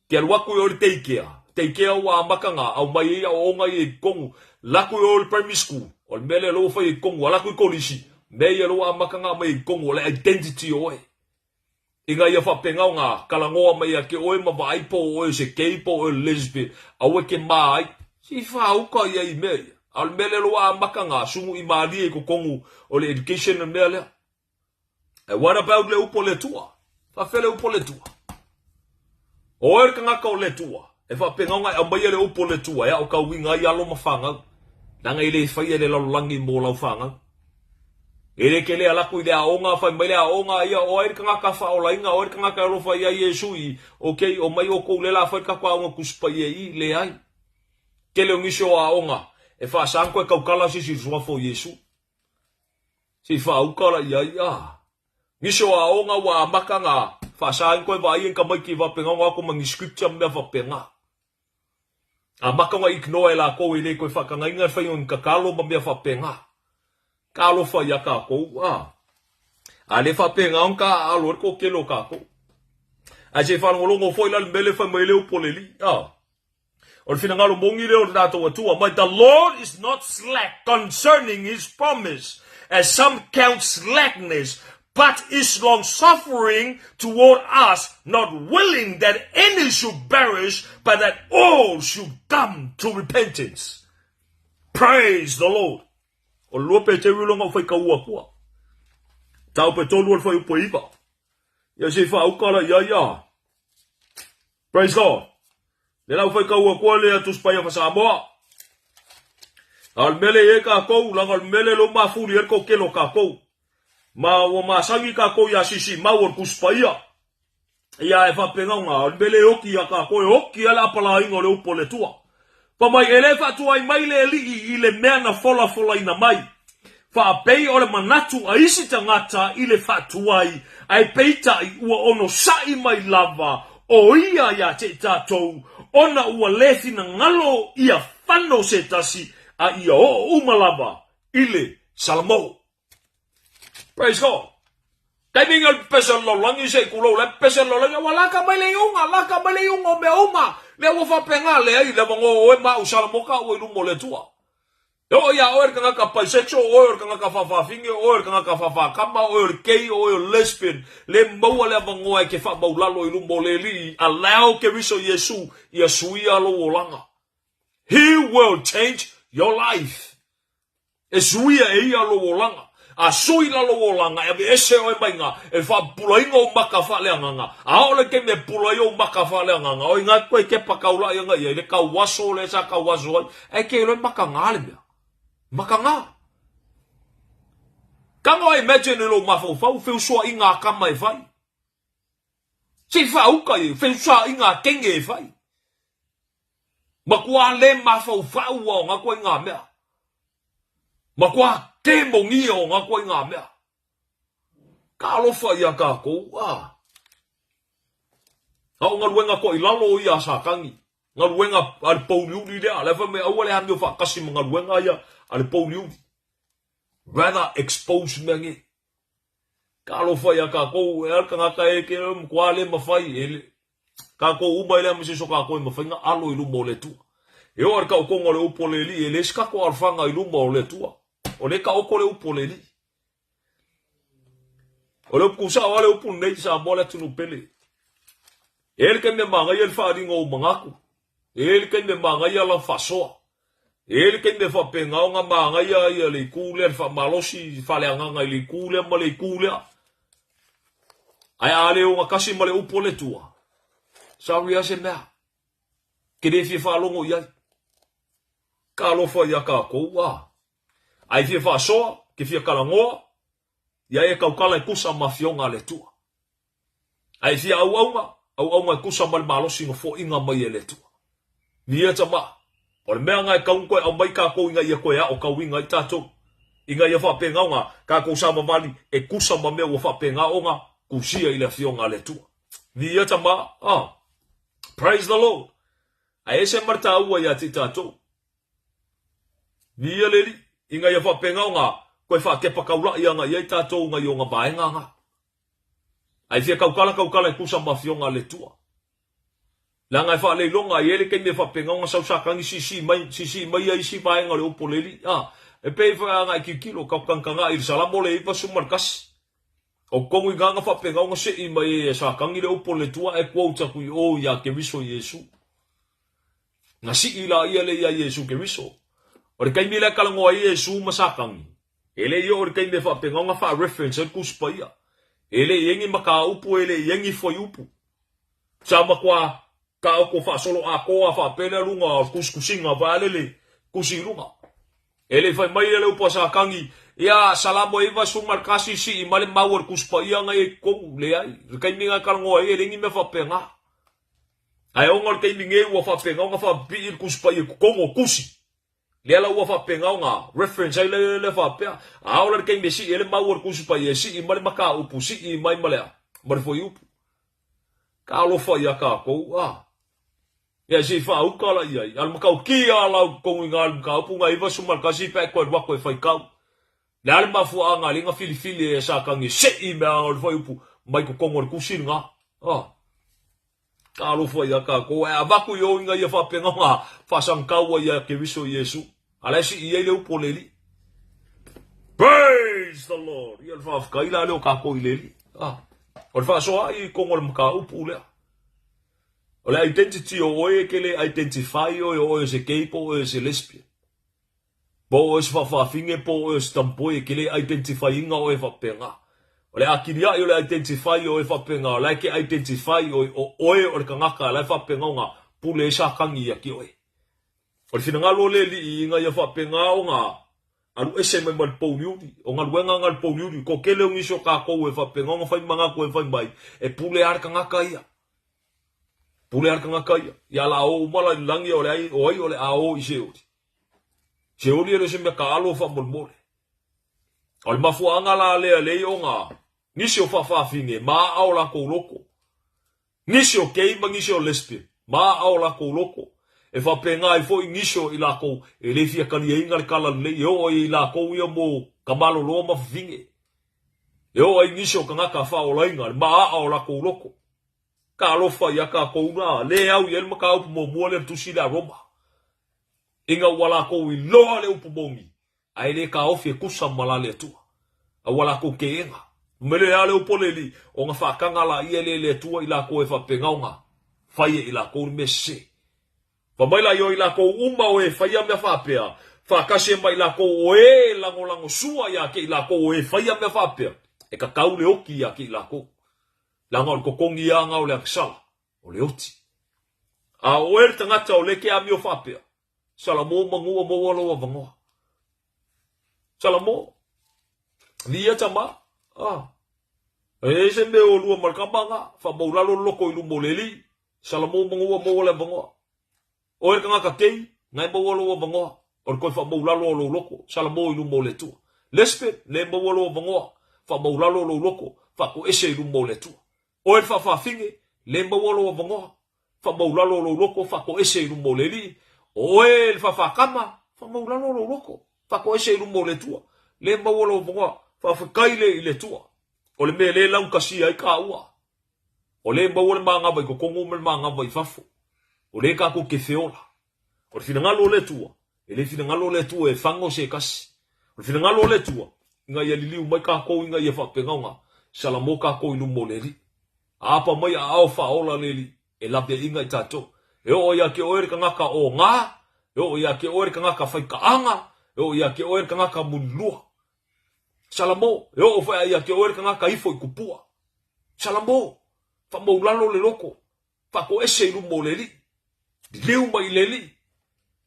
ke lua ku o teikea wa makanga au mai ia o nga i kongo la ku o primary school o mele lo fa i kongo la ku kolisi me ia lua makanga mai kongo le identity o inga ia fa penga nga kalangoa mai ke o ma vai po o se ke po o lesbian au ke mai si fa u ka ia i me al mele lua makanga sumu i mali ko kongo o le education and mele. And what about le upo le tua? Fa fele upo le tua. O er kanga ka le tua. E fa penga nga au mai le upo le tua ya o ka winga ya lo mafanga. Nanga ile fa ile la langi mo la fanga. Ele ke le ala ku ile aonga fa mai le aonga ia o er kanga ka fa o la inga o er kanga ka ro fa ia Yesu i. Okay, o mai o ko le la fa ka kwa o ku spa i le ai. Ke le ngisho aonga. E fa sanko e ka kala si so fo Yesu. Si fa u kala ia. Nisho a onga wa makanga fa sanko e vai en ka mai ki va penga wa ko mangi scripture me va penga. A makanga ignore la ko ile ko fa kanga inga fa yon ka kalo ma me va penga. Kalo fa ya ka ko a le fa penga on ka a lo ko ke lo ka ko. A je fa ngolongo fo ila mele fa mele u poleli. Ol fina ngalo mongi le o dato wa tua, but the Lord is not slack concerning his promise, as some count slackness, but is long suffering toward us, not willing that any should perish, but that all should come to repentance. Praise the Lord. O lope te wilonga fai ka ua kua. Tau pe tolu al fai upoiva. Ya se fa ukala ya. Praise God. Le lau fai ka ua kua le atus pai a Samoa. Al mele e ka kou, lang al mele lo mafuri er ko kelo ka kou. Ma o masangi ka kou ya sisi ma o kuspaia. Ia e fa penga nga, al mele oki ya ka kou, oki ala pala ingo le upo le tua. Pa mai ele fa tua i mai le li i le mea na fola ina mai. Fa pei o le manatu a isi tangata i le fa tua i, ai peita i ua ono sai mai lava, o ia ya te tatou, ona ua lethi na ngalo ia fano se tasi, a ia o umalava, ile salamo. Praise God. Dai minga pesa lo langi se kulo le pesa lo langi wala ka mai le unga me uma le wo fa penga le ai le ngo o ma salamo ka o lu mo le tua. Yo ya o kanga ka paisexo o kanga ka Faafafine o kanga ka Faafakama o kei o lesbian le mo le ngo ai ke fa baulalo lu mo le li allow ke riso Yesu ia suia lo olanga. He will change your life. E suia e ia lo olanga. A sui la lo olanga e ese o mainga e fa pulainga o makafa le nganga. A ole ke me pulai o makafa le nganga. O inga ko ke pakaula nga ia le ka waso le sa ka waso e ke lo makanga le mea. Makanga. Kama imagine lo mafau feu soa inga kama e fai. Si fa uka e feu soa inga kenge e fai. Makua le mafau o nga ko inga mea. Makua te mongi o nga ko inga mea. Ka lo fa ia ka ko Au nga luenga ko ilalo ia sa kangi. Nga luenga al pouliu ni le ale fa me awale ha me fa kasi nga luenga ia al pouliu. Rather expose me. Ka lo fa ia ka ko el ka ka e ke mo le mafai ele. Ka ko uma ele mo se so ka ko mafai nga alo ilu mo le tu. E o ka ko ngole upo le li ele ska ko arfanga ilu mo le tu. O le ka o ko le upo le li. O le ku sa wale upo nei sa mo le tunu pele. El ke me manga el fa ringo mangaku. El ke me manga ia la Faasoa. El ke me fa penga nga manga ia le kule fa malosi fa le nga le kule ma le kule. Ai ale o nga kasi ma le upo le tua. Sorry ase mea. Ke de fi fa longo ia. Ka lo fa ia ka ko Ai fi Faasoa, ke fi kalangoa. Ia e kaukala e kusa mafionga le tua. Ai fi au nga kusa mal malosi no fo inga mai le tua. Ni e tama. O le mea ngai kaunkoe au mai ka ko inga ia koe o ka winga i tatou. Inga ia wha penga o nga ka ko sa mamali e kusa ma mea o wha penga o nga kusia i le fionga le tua. Ni e tama. Praise the Lord. A ese marta ua ia ti tatou. Ni e leli. Inga ia wha penga o nga koe wha ke pakaula ia nga iei tātou nga i o ngā baenga nga. Ai fia kaukala e kusa mafionga le tua. La ngai wha le longa i ele kei me wha penga nga sausakangi sisi mai ai si baenga le upo leli. E pei wha ngai kikilo kaukangkanga i salamo le iwa sumarkasi. O kongu i nganga wha penga nga se i mai e sakangi le upo le tua e kuauta kui o ia ke riso Yesu. Nga si i la ia le ia Yesu ke riso. O re kai mila kalangoa i Yesu masakangi. Ele i o re kai me wha penga nga wha reference e kuspa ia. Ele yengi Matā'upu ele yengi Fai'upu. Sama kwa ka o ko fa solo a ko fa pena lunga kuskusinga valele kusirunga. Ele fai mai ele upo sa kangi ia salamo iwa sumarkasi si i male mawar kuspa ia ngai ko le ai. Kai minga kalangoa i ele ngi me fa penga. Ai onga kai minge wa fa penga nga fa bi kuspa i kongo kusi. Lela ua fa penga nga reference ai le fa pe a ola kai me si ele mawar kuspa ye si i male Matā'upu si i mai male mare Fai'upu ka lo fa ia ka ko ya si fa u kala ia al makau ki ala ko ngal ka pu nga iwa sumal kasi pe ko wa ko Faitau le al ma fu anga linga fili e sa kangi se i me al Fai'upu mai ko kongo kusinga ka lo fa ia ka ko a va ku yo nga ia fa penga nga fa sang ka wa ia ke viso Yesu. Alesi i ele upo leli. Praise the Lord. Ia alfa afkaila leo kako i leli. O le Faasoa i kongo le Matā'upu lea. O le identity o oe ke le identify o se gay po o se lesbian. Po o se Faafafine po o se tampoe ke le identify inga o e whapenga. O le akiria i o le identify o e whapenga. O le ke identify o oe o le kangaka le whapenga o nga pule sa kangi a ki oe. O le finangalo le li i inga ia whapenga o nga aru ese mai mal pouliuri. O nga luenga ngal pouliuri. Ko kele ungi so kako e whapenga o nga whai manga ko e whai mai. E pule arka ngaka ia. Pule arka ngaka ia. Ia la o umala i langi o le ai o le ao i se ori. Se ori e le se mea ka alo whamolmole. O le mafuanga la lea lei o nga nisi o Faafafine maa ao la kou loko. Nisi o keima nisi o lesbian maa ao la kou loko. E whapenga i fo i ngisho i lako e lefia kani e inga le kala le i o i lako ia mo kamalo loa mawhinge. E o i ngisho ka ngaka wha o lainga le maa o lako loko. Ka alofa i aka kouna le au i elma ka upu mo mua le tusi la Roma. Inga wala ko i loa le upu mongi. Ai le ka ofi e kusa malale atua. A wala ko ke enga. Mele ale upo le li o nga whakanga la i ele le atua i lako e whapenga o nga. Whaie i lako me se. Wamaila yo i lako uma o e whaia mea whapea. Whakase mai lako o e lango sua ia ke i lako o e whaia mea whapea. E ka kaule oki ia ke i lako. Langa o kokongi anga o le akisala. O le oti. A o e tangata o le ke ami o whapea. Salamo mangua mo walo wa vangoa. Salamo. Lia tama. E se me o lua markamanga. Whamaulalo loko i lumo leli. Salamo mangua mo wale vangoa. O e kanga ka kei, ngai mawalo wa vangoa. O le koi wha maulalo o lo loko, salamo i lumo le tua. Lespe, le mawalo o vangoa, wha maulalo o lo loko, wha ko ese i lumo le tua. O e Faafafine, le mawalo o vangoa, wha maulalo o lo loko, wha ko ese i lumo le li. O e Faafakama, wha maulalo o lo loko, wha ko ese i lumo le tua. Le mawalo o vangoa, wha whakaile i le tua. O le me le lau kasi ai ka ua. O le mawale maangaba i ko kongo me maangaba i fafo. O le kako ke feola. O le finangalo le tua. E le finangalo le tua e fango se kasi. O le finangalo le tua. Inga ia liliu mai kako inga ia whapengaunga. Salamo kako i lumo le li. Apa mai a au whaola le li. E lapia inga i tato. E o ia ke oere ka ngaka o ngā. E o ia ke oere ka ngaka whaikaanga. E o ia ke oere ka ngaka munlua. Salamo. E o whai ia ke oere ka ngaka ifo i kupua. Salamo. Whamaulalo le loko. Whako ese i lumo le li. Liu mai leli.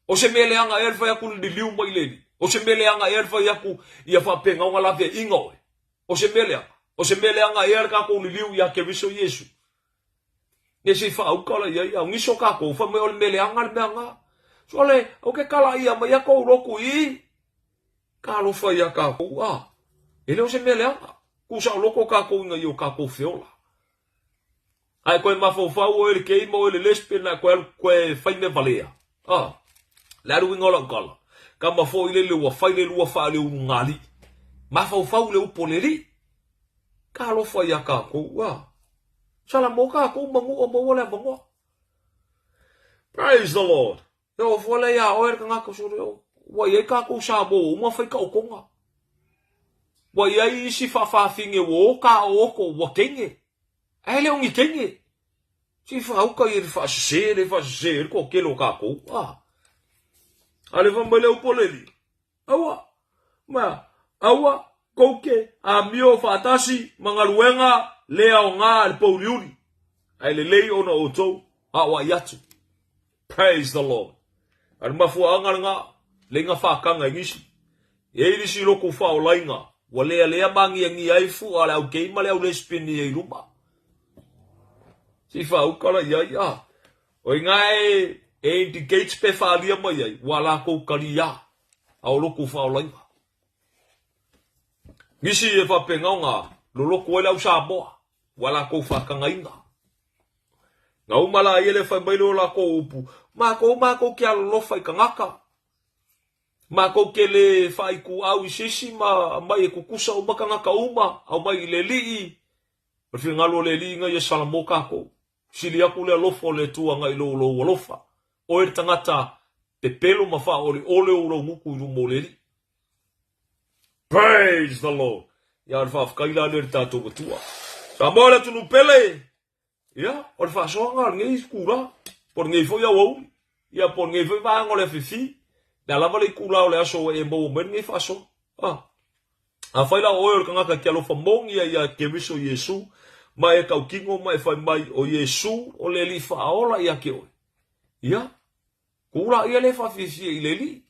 O se mele anga erfa yaku di liu mai leli. O se mele anga erfa yaku ia whapenga o ngalawe ingoe. O se mele anga. O se mele anga erka ko li liu ya ke viso Yesu. Nesi fa ukala ia ngiso kako fa me o mele anga le anga. Sole o ke kala ia mai ako roku i. Kalo fa ia kako ele o se mele anga. Ku sa loko kako inga yo kako feola. Ai koe mafofau o ele keima o ele lesbian na koe whai me valea. Laru ingola ukala. Ka mafo ile lua whai le lua wha le ungali. Mafau le upoleli. Ka lo fa ya ka ko wa. Sala mo ka ko mangu o mo le mangu. Praise the Lord. Yo fole ya o ka ngaka so wa ye ka ko sa bo mo fa ka o konga. Wa ye si Faafafine wo ka o ko wa kenge. Ele ungi kenge. Si fa o ka ye fa se ko ke lo ka ko. Ale va mbele upoleli. Awa koke a mio fatasi mangaluenga lea o ngā le pauliuri. Ai le lei ona o tau awa yatu. Praise the Lord. Ar mafua anganga le ngā whakanga ngisi. E irisi loko whao lainga. Wa lea mangi angi aifu ala au keima le au lespini e ruma. Si whaukala ia. Oi ngai e indicates pe whaalia mai ai. Wala kou kari ia. Au loko whao lainga. Ngisi e whapenga ngā, loloko ele au Samoa, wala kou whakangainga. Ngā umala ele whai mailo la kou upu, mako ke alolofa I kangaka. Mako ke le whai ku au isisi mai e kukusa o makangaka uma, au mai le lii. Rwhi ngalo le lii ngai e salamo kako. Sili aku le alofa le tua ngai lo walofa. O e tangata pepelo mawha ole uro nguku iru mo le lii. Praise the Lord. Ya alfa kaila le tato betua. Samoa tu pele. Ya, or Faasoa ngar ngai skura. Por ngai fo ya wo. Ya por ngai fo va ngole fifi. Da lava le kula ole aso e mo men ngai Faasoa. A faila oil kanga ka kialo famong ya kemiso Yesu. Ma e kau kingo ma e fai mai o Yesu o le li faola ya ke o. Ya. Kula ia le fa fifi ile li.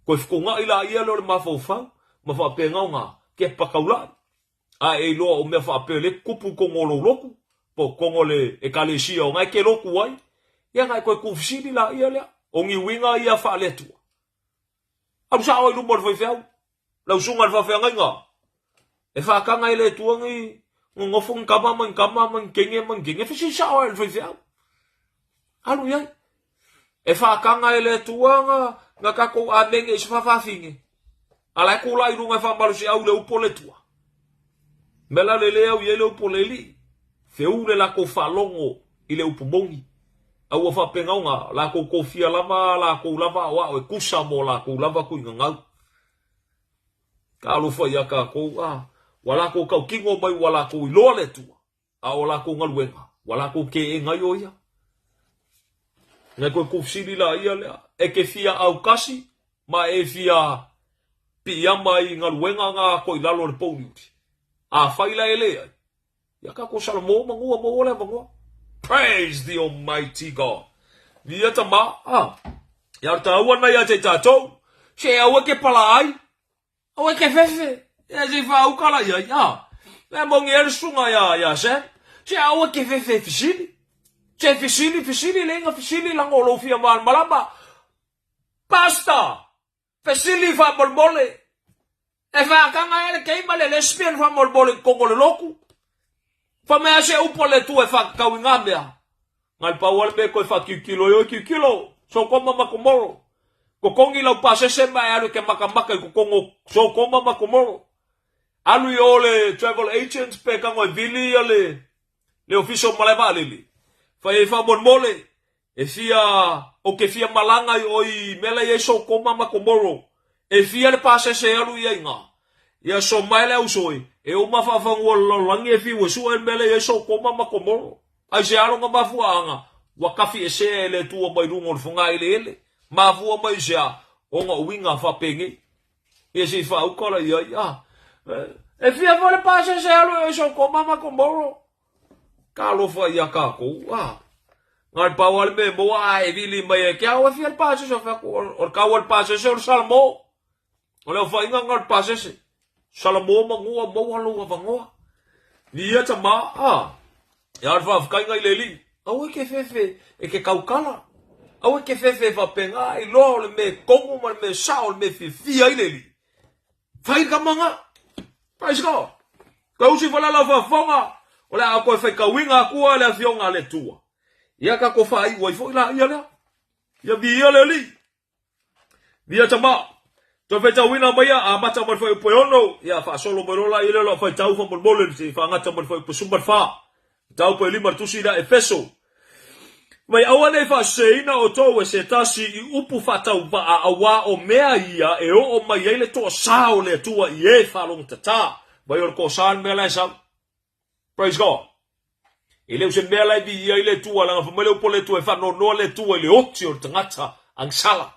Ko fkonga ila ia le mafofang. Ma fa penga nga ke pakaula a e lo o me fa pele kupu kongolo loku po kongole e kalesia o ngai ke loku ai ya ngai ko kufsini la ia le o ngi winga ia fa letu au sa o lu mor foi feu la usunga fa fe nga e fa ka ngai le tu ngi ngofung kama man kenge fi sa o foi feu alu ya e fa ka ngai le tu nga ka ko a menge se fa Faafafine. Ala kula I runga whambaru si au le upole tua. Mela le leo I le upole li. Feule la ko whalongo I le upumongi. Au a whapengaunga la ko kofia lava la ko lava wa o kusa mo la ko lava ko ingangau. Ka alofa ia ka ko wala ko kau kingo mai wala ko iloa le tua. A o la ko ngaluenga. Wala ko ke e ngai o ia. Ngai ko kufsiri la ia lea. E ke fia au kasi ma e fia piyama I ngaluenga nga ko ilalo le pouliuti. A faila elea. Ya ka ko salamo mangua mo le mangua. Praise the Almighty God. Via tama. Ya taua na ya te tatou. Se awa ke palai. Awa ke fefe. Ya se fa au kala ya. Le mongi el sunga ya se. Se awa ke fefe fisili. Se fisili lenga fisili langolo fia malamba. Pasta. Fesili fa molbole. E fa kanga ele keima le lesbian fa molbole kongole loku. Fa me ase upole tu e fa kawingamea. Ngal pa walbe ko fa kikilo. So koma makomoro. Ko kongi la pase semba alu ke makamaka ko kongo so koma makomoro. Alu ole travel agents pe kango vili le official maleva lili. Fa e fa molbole. E fia o ke fia malanga o I mela ye so koma makomoro. E fia le pase se alu ye nga. Ya so maile au soi. E o mafafango lo langi e fi wesu e mela ye so koma makomoro. Ai se alu nga mafuanga. Wakafi e se ele tua mai rungo funga ele. Mafua mai se a. O nga uinga fa penge. E se fa ukola ya. E fia fa le pase se alu ye so koma makomoro. Kalo fa ya kako. Ngal pawal me mo ai vili mai ke au fi al passe so fa or ka wal passe so salmo o fa inga ngal passe se salmo mangua mo halu vangoa ni tama ya fa ka inga leli au ke fefe e ke kaukala au ke fefe fa penga I lo le me kongo mal me sao me fi ai leli fa ka manga praise God ka usi fa la fa fonga o la ko fa ka winga ku ala fionga le tua. Ya ka ko fai wai foi la ya la. Ya via le li. Via tama. To Faitau wina maya a mata mo Fai'upu ono ya fa solo mo rola ile lo Faitau fa molmole si fa ngata mo Fai'upu sumbar fa. Tau po lima Tusi da Efeso. Mai awane fa seina o to se tasi I upu fatau va a awa o mea ia e o mai ele to sao le tua ie fa long tata. Mai or ko san mela sa. Praise God. Ele se mela di ia ile tua la fa mele po le tua fa no le tua le oti o tangata ang sala.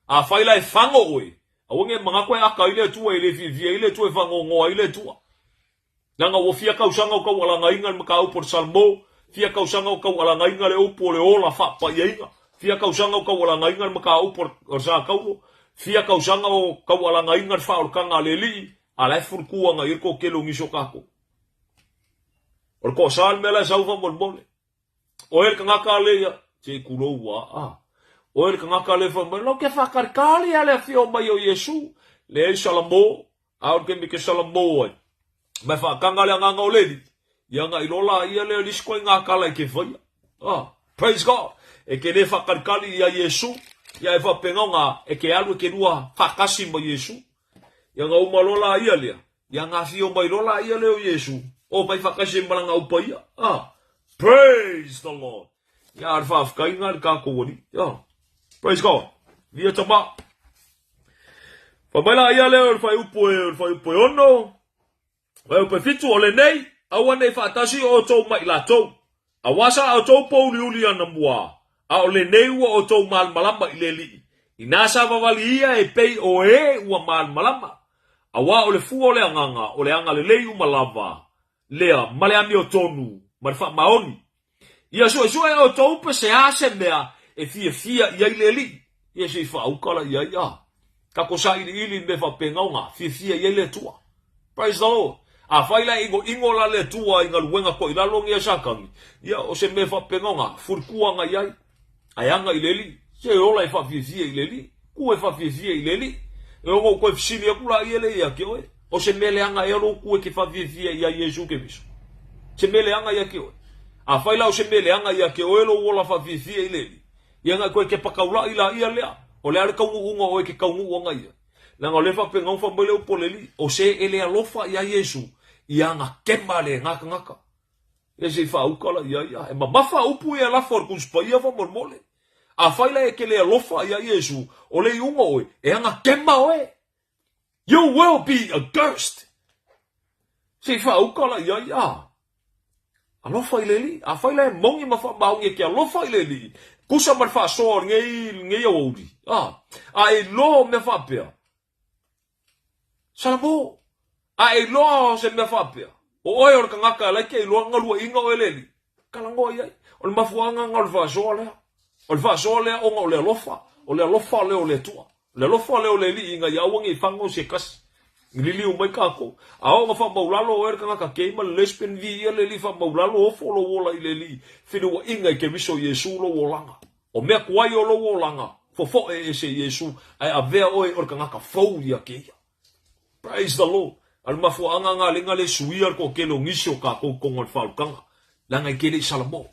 A faila e fango oi. Awange mga koe aka ile tua ile vivia ile tua fango ngoa ile tua. Langa wo fia kausanga o kau alanga inga Matā'upu por salmo. Fia kausanga o kau alanga inga le upo le ola fa pa inga. Fia kausanga o kau alanga inga Matā'upu por sa kau. Fia kausanga o kau alanga inga fa o kanga le li. Ala furkua nga irko kelo ngiso kako. Or ko sal mela saufa molmole. O el kanga kale ya. Te kulowa O el kanga kale fa lo ke fa karkali ale fio mai o Yesu. Le salamo. Aur ke mi ke salamo ai. Mai fa kanga le nganga o leli. Yanga ilola ia le lisko nga kala ke foi. Praise God. E ke le fa karkali ya Yesu. Ya e fa penga e ke alu ke rua fa kasi mo Yesu. Yanga o malola ia le. Yanga fio mai lola ia le o Yesu. O mai fa kasi malanga upa ia. Praise the Lord. Ya arfa fa inga ka ko woni. Praise God. Via tama. Fa mai la ia le o Fai'upu ono. Fai'upu fitu o le nei. Awane fa tasi o to mai la to. Awasa o to po uli ana mua. A o le nei o to mal malama ileli. Inasa vavali ia e pei o ua mal malama. Awa o le fu o le anganga o le anga le lei malava. Lea male ami o tonu. Marfa maoni. Ia so o to pe se ase mea e fia ia ileli. Ia se fa ukala ia ia. Kako sa ili me fa pengaunga fia ia le tua. Praise the Lord. A faila ingo la le tua inga luenga ko ila longi sakangi. Ia o se me fa pengaunga furkua nga iai. Ayanga ileli. Se ola e fa fia ileli. Ku e fa fia ileli. E o ko fsili ya kula ile ya ke oe. O se mele anga e lo ku e ke fa fia ia Yesu ke biso. Se mele anga ya ke oe. A faila o se mele anga ya ke oe lo wola fa fia ileli. Yanga ko ke pakaula ila ia lea. O le ale kaungu unga o e ke kaungu unga ia. Langa le fa pengaung fa mele o poleli. O se ele alofa ia Yesu. Ia nga kema le ngaka. Ia se fa ukala ia ia. E mafa upu ia la for kuspa ia fa mormole. A faila e ke le alofa ia Yesu. O le unga oe. E nga kema oe. You will be accursed. Se fa ukala ia ia. Alofa ileli. A faila e mongi mafa maungi ke alofa ileli. Kusa mar Faasoa ngei auri. A e lo me fa pea. Salamo. A e lo se me fa pea. O oi or kangaka la ke lo ngalua inga o eleli. Kalango ia. O le mafuanga ngal Faasoa le. O le Faasoa le o le alofa. O le alofa le o le tua. Le alofa le o le li inga ia wangi fango se kas. Ngili o mai kako. A o fa maulalo o er kangaka ke ma lesbian vi ia le li fa maulalo o folo wola ile li. Finu inga ke viso Yesu lo wolanga. O mea kuai o lo wolanga. Fofo e se Yesu. Ai avea oi or kangaka fou ia ke ia. Praise the Lord. Al mafuanga nga linga le suia ko kelo ngisio ka ko kongon falkanga. Langa kele salamo.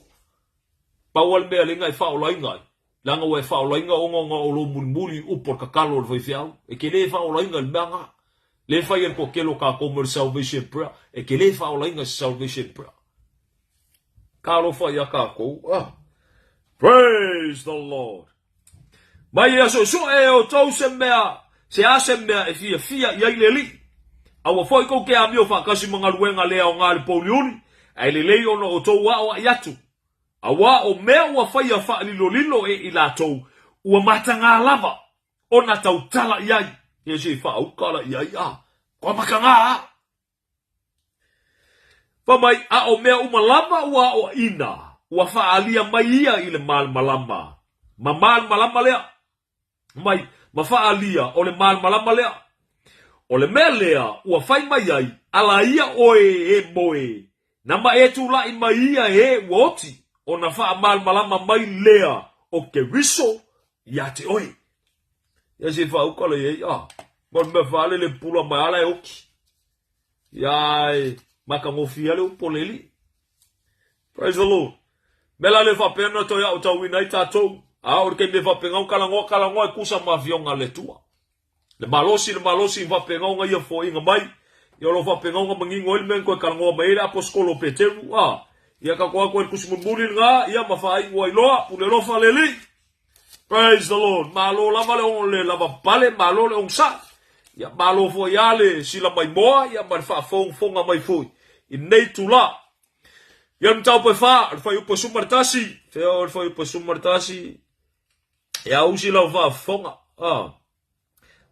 Pawal mea linga e faulainga. Langa we faulainga onga o lo mulmuli upor kakalo o fiau. E kele faulainga manga. Le fai ko kelo ka ko salvation prayer. E kele faulainga salvation prayer. Kalo fa ya ka ko. Praise the Lord. Mai aso e o tau se mea. Se ase mea e fia ia ileli. Awa foi ko ke amio fa kasi mga luenga lea o ngale poliuni. Ai le lei ono o tau wa o ayatu. Awa o mea ua fai a fa lilo e ila tau. Ua matanga lava. Ona tau tala iai. Ia se fa ukala iai Kwa makanga Pa mai a o mea umalama ua o ina. Ua fa alia mai ia ile mal malama. Ma mal malama lea. Mai ma fa alia o le mal malama lea. O le mea lea ua fai mai ai. Ala ia oe e moe. Nama e tu la i mai ia e woti. O na fa mal malama mai lea. O ke riso ia te oe. Ia se fa ukala ia Mon me fa le pula mai ala e oki. Ia maka ngofia le upoleli. Praise the Lord. Mela le fa pena to ya o tau ina i tatou. A or ke me fa penga kalango e kusa mavionga le tua. Le malosi va pengonga ia fo inga mai. Ia lo fa pengonga mangingo il men ko kalango mai la poskolo peteru ia ka ko kusimuli nga ia mafai wa iloa pule lo fa leli. Praise the Lord. Malo lava le on le lava pale malo le on sa. Ia malo fo yale sila Maimoaga ia man fa fonga mai foi. Inei tula. Ia mtau pe fa Fai'upu sumartasi. Feo Fai'upu sumartasi. Ia usi la va fonga.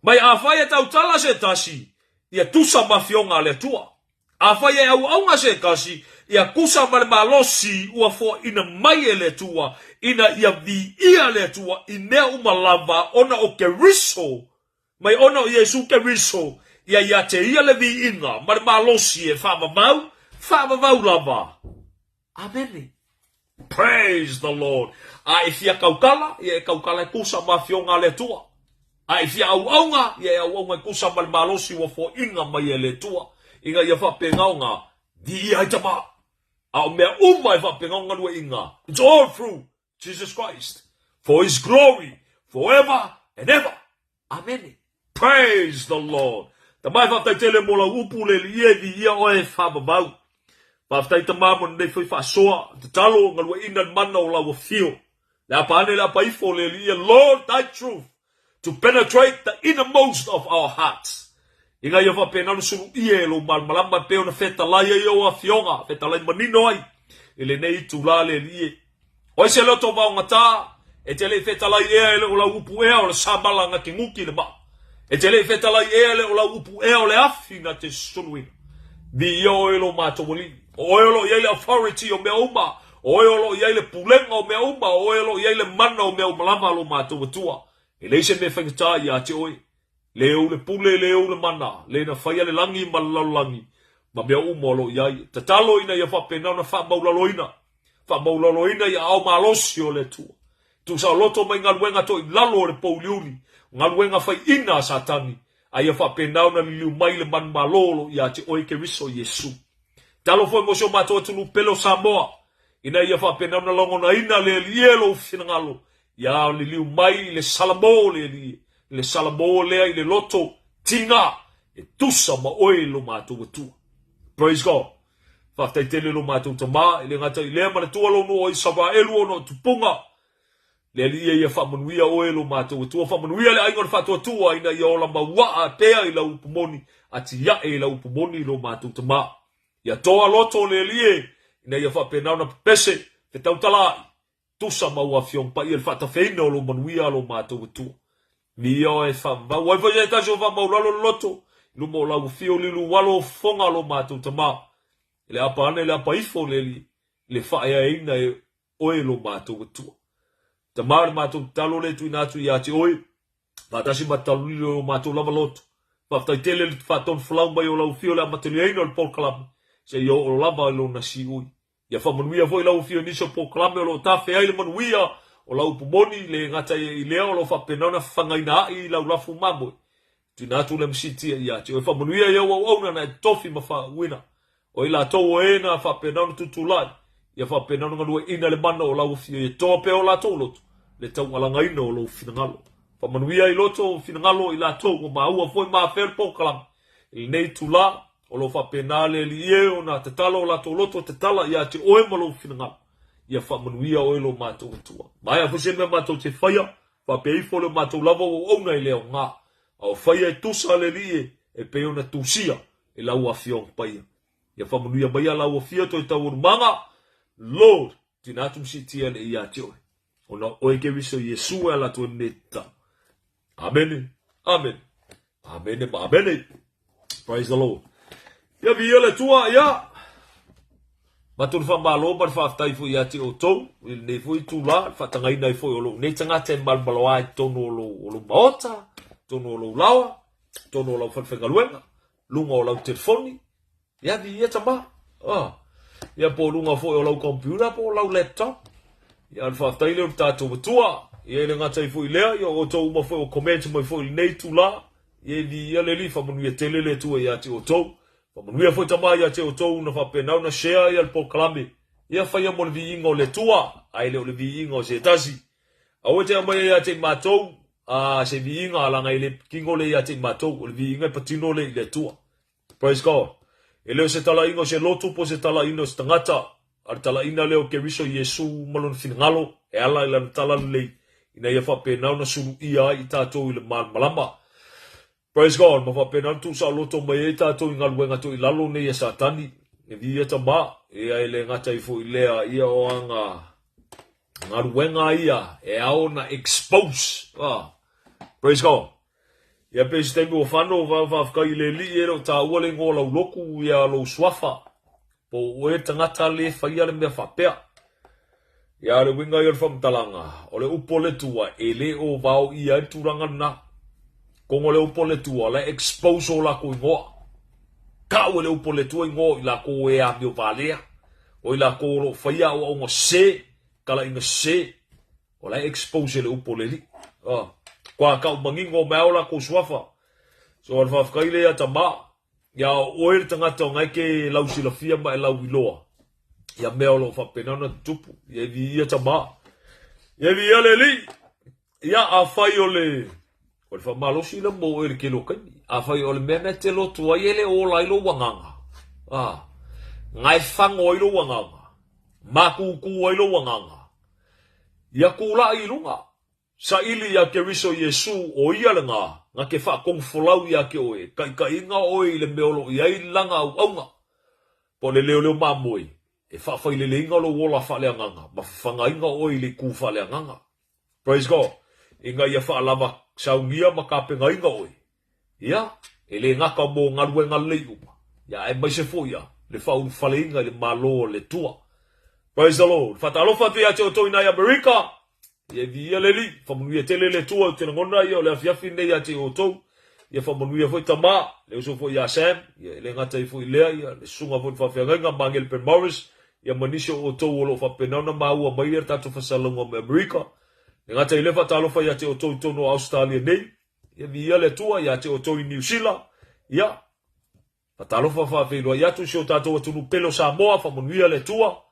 Mai afai tau tala se tasi. Ia tusa mafionga le tua. Afai au aunga se kasi. Ia kusa malosi ua fo ina mai le tua. Ina ia vi ia le tua. Inea umalava ona o keriso. Mai ona o Yesu keriso. Ia te ia le vi inga. Malosi e whamavau lava. Amen. Praise the Lord. If ia kaukala. Ia kaukala kusa mafionga le tua. If ia au aunga. Ia au aunga kusa malosi ua fo inga mai le tua. Inga ia whapengaunga. Di ia itama. Au mea umai whapengaunga lua inga. It's all through Jesus Christ. For his glory. Forever and ever. Amen. Praise the Lord. Ta mai whaftai tele mola upu le li di ia oe whababau. Whaftai ta mamo nei fai Faasoa. Te talo nga lua ina mana o lawa fio. Le apane le apaifo le li ia. Lord, thy truth. To penetrate the innermost of our hearts. Inga ia whapenanu suru ie lo malmalama peo na whetalai ia o a fionga. Whetalai manino ai. Ele nei tula le li. Oi se loto vau ngata. E te le whetalai ea ele o la upu ea o le samalanga ke nguki le ma. E te le whetalai ea ele o la upu ea o le afi na te sunuina. Di ia o elo matawali. O elo ia le authority o mea uma. O elo ia le pulenga o mea uma. O elo ia le mana o mea umalama lo matawatua. E le se me whangata ia te oi. Leo le pule leo le mana. Le na whaia le langi malalau langi. Ma mea umolo iai. Tatalo ina ia whapenau na whamaulaloina. Whamaulaloina ia au malosi o le tua. Tu sa loto mai ngaluenga to i lalo le pouliuni. Ngaluenga whai ina satani. A ia whapenau na liliu mai le man malolo ia te oi ke riso Yesu. Talo foi mosio matoa tunu pelo Samoa. Ina ia whapenau na longo na ina le lielo finangalo. Ia liliu mai le salamo le li. Le salamo lea i le loto tinga. E tusa ma oi lo Matā'upu. Praise God. Whaftai tele lo Matā'upu. Ile ngata i lea mana tua lo no i saba elu ono tupunga. Le li ia Faamanuia oi lo Matā'upu. Faamanuia le aingon whatuatua ina ia ola mawaa pea i la upumoni. Ati ia e la upumoni lo Matā'upu. Ia toa loto le li ina ia whapenau na pese. Te tautalai. Tusa ma ua fiong pa i el Faafafine o lo manuia lo Matā'upu. Mi o e whamma. Wai fai e taso whamma uralo loto. Lumo o lau fio lilu walo fonga lo Matā'upu. Le apa ane le apa ifo le li. Le whaea eina e oe lo Matā'upu. Ta maare Matā'upu talo le tui natu i ati oe. Whatasi matalu li lo Matā'upu lama loto. Whaftai tele li whaton flau mai o lau fio le amatali eina o Paul Kalame. Se i o lava lo nasi ui. Ia Faamanuia foi lau fio niso Paul Kalame o lo tafe ai le manuia. O lau pumoni le ngata i leo lo whapenau na whangaina i lau lafu mamoi. Tu natu le msitia i ati. O Faamanuia ia wauna na e tofi ma whawina. O i la tau e na whapenau na tutulai. Ia whapenau na nganua ina le mana o lau fio. Ia toa pe o la tau loto. Le tau alangaina o lau finangalo. Faamanuia i loto finangalo i la tau. O maua foi maa fer pokalam. I nei tula o lo whapenale li e o na te tala o la tau loto te tala i ati oe ma lau finangalo. Ia Faamanuia o lo Matā'upu. Mai a fuse me Matā'u te whaia. Whapeifo le Matā'u lava o auna i leo ngā. Au whaia e tusa le li e peo na tusia e lau a fiong paia. Ia Faamanuia mai a lau a fia to i tau urumanga. Lord, tina si tia le ia te oe. O na oe ke viso Yesu e la tu neta. Amen. Amen. Amen. Amen. Praise the Lord. Ia via le tua, ia. Matur whamalo mar whaftai fo i ati o tau. Nei fo i tūla, whatangai nei fo i olo. Nei tanga te malmaloa i tono olo maota, tono olo lawa, tono olo whanwhengaluenga, lunga o lau telefoni. Ia vi ia tama. Ia po lunga fo i olo computer, po lau laptop. Ia whaftai leo tātou matua. Ia le ngatai fo i lea, ia o tau ma fo i o comment mai fo i nei tūla. Ia vi ia le li Faamanuia tele le tua i ati o tau. Faamanuia foi tamai a te o tou na whapenau na share i al Paul Kalame. Ia whaia mo le vi ingo le tua. Ai leo le vi ingo se tasi. Au e te amai a te mātou. se viinga la ngai le kingo le ya te matou le viinga patino le tua. Praise God. Leo se tala ingo se lotu po se tala ino se tangata. Ar tala ina leo ke riso Yesu malon finngalo. Ala ila tala le. Ina ia whapenau na suru ia i tātou i le malama. Praise God. Ma whapenau tu sa loto mai e tātou i ngaluenga tu i lalo ne ia satani. E vi ia ta ma. Ia ele ngata i fo i lea ia o anga. Ngaluenga ia. E ao na expose. Praise God. Ia pe se teimu o whano whawhawhkai le li ero tā uale ngō lau loku ia lau swafa. Po oe tangata le whaia le mea whapea. Ia le winga i whamtalanga. O le upo le tua e le o vau ia i turanga na. Kongo le upo le tua le expose o lako i ngoa. Ka o le upo le tua i ngoa i lako e a mio valea. O i lako o lo whaia o onga se. Kala inga se. O le expose le upo le li. Kwa kau mangingo meola ko swafa. So al whawhakaile ia ta ma. Ia oe tangata o ngai ke lau silafia ma e lau iloa. Ia meola o whapenana tupu. Ia vi ia ta ma. Ia vi ia le li. Ia a whai o le. O le whamalosi la mo e le ke lokaini. A whai o le mea te lotua i ele o lailo wanganga. Ngai whango ilo wanganga. Makuku ilo wanganga. Ia kula i lunga. Sa ili ya ke riso Yesu o ia le nga ke wha kong folau ia ke oe. Ka inga oe i le meolo i ai langa au aunga. Po le leo mamoi. E wha whai le inga lo wola whale anganga. Ma whanga inga oe i le ku whale anganga. Praise God. Inga ia wha lava saungia ma ka penga inga oe. Ia. E le ngaka mo ngaruenga leiu. Ia e mai se fo ia. Le wha un whale inga le malo le tua. Praise the Lord. Whatalofa tu ia te o toina i Amerika. Ia via le li, whamanuia tele le tua o tena ngona ia o le Faafafine ia te o tau. Ia whamanuia Faitama, le uso fo ia Sam, ia le ngata i fo i lea, ia le sunga fo i whawhiangainga, Mangel Pen Morris, ia manisio o tau o lo whapenauna maua mai ia tatu whasalunga me Amerika. Le ngata i le whatalofa ia te o tau tono Australia nei, ia via le tua ia te o tau i New Zealand, ia. Whatalofa whawhiangainga ia tu si o tātou atunu pelo Samoa, whamanuia le tua.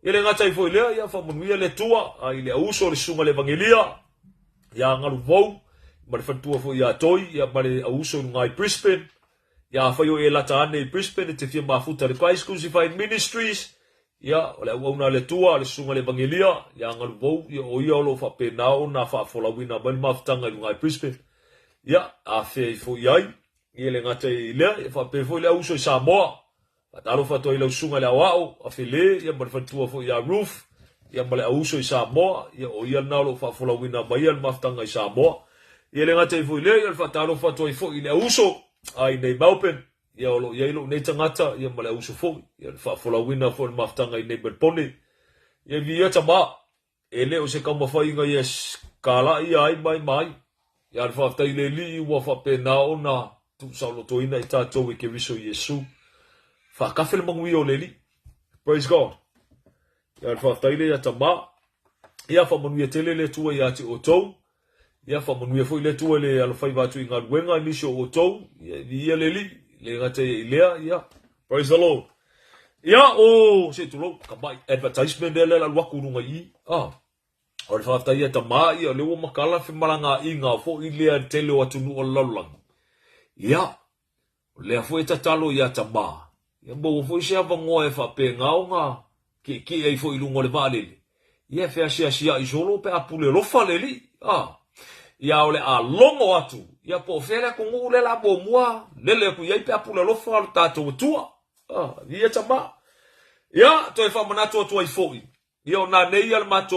Ele ngata i foi lea, ia Faamanuia le tua, i le auso le sunga le evangelia, ia ngalu vau, ma le whantua foi ia toi, ia ma le auso ngai Brisbane, ia whaio e lata ane i Brisbane, te fia mafuta le Christ Crucified Ministries, ia o le auauna le tua, le sunga le evangelia, ia ngalu vau, ia o ia olo whapenao na whaafolawina mani mafutanga i ngai Brisbane, ia a whea i foi ai, ia le ngata i lea, ia whape foi le auso i Samoa, Patalo fato i lau sunga le awao, a whele, ia marifantua fo ia roof, ia male auso i Samoa, ia o ia nalo whafolawina mai al maftanga i Samoa, ia le ngata i fo i le, ia patalo fato i fo i le auso, ai nei Melbourne, ia olo ia ilo nei tangata, ia male auso fo, ia whafolawina fo i maftanga i nei Melbourne, ia vi ia tama, e leo se kamawhainga ia skala ia ai mai, ia le whaftai le li ua whapenao na tu saulotoina i tātou i ke riso Yesu, Whakawhele mangui o leli. Praise God. Ia whaftaile ia tama. Ia whamanuia tele le tua ia te o tau. Ia whamanuia fo i le tua le alawhai watu i ngā ruenga nisio o tau. Ia leli. Le ngate i lea. Ia. Praise the Lord. Ia o se tulo. Kamai advertisement e le la waku runga i. O le whaftai ia tama. Ia lewa makala whimaranga i ngā fo i lea tele o atunu o laulang. Ia. Lea fo e tatalo ia tama. Ia mo fo sia vango e fa pe ngaunga ki ai fo ilungo le vale. Ia fe sia i solo pe apule lo faleli. Ia ole a longo atu. Ia po fele ko ngule la bo mua lele ku ia pe apule lo fal tato tua. Ia tama. Ia to e fa manato to ai fo. Ia na nei al mato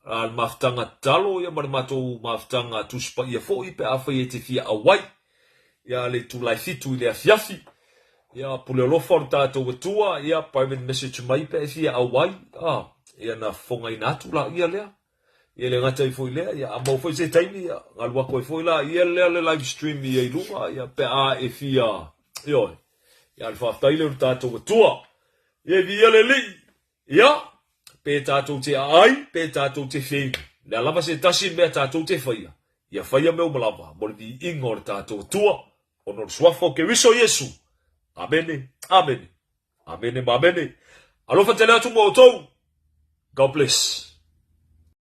al maftanga talo ia mato maftanga tuspa ia fo i pe afa ia te fia awai. Ia le tu lai fitu ile afiafi. Ia pule lofa tātou tua, ia private message mai pe fia awai, ia na fonga inatu la ia lea. Ia le ngata i foi lea, ia amau foi se taimi, ia ngalua koe foi la, ia lea le live stream ia i lunga, ia pe a e fia, ioi. Ia le whaftaile u tātou tua, ia via le li, ia, pe tātou te ai, pe tātou te whengu. Nea lava se tasi mea tātou te whaia, ia whaia meu malava, mori vi ingo le tātou tua, ono swafo ke riso Yesu. Amene, amene, amene, amene. Alofa tele atu mo tau. God bless.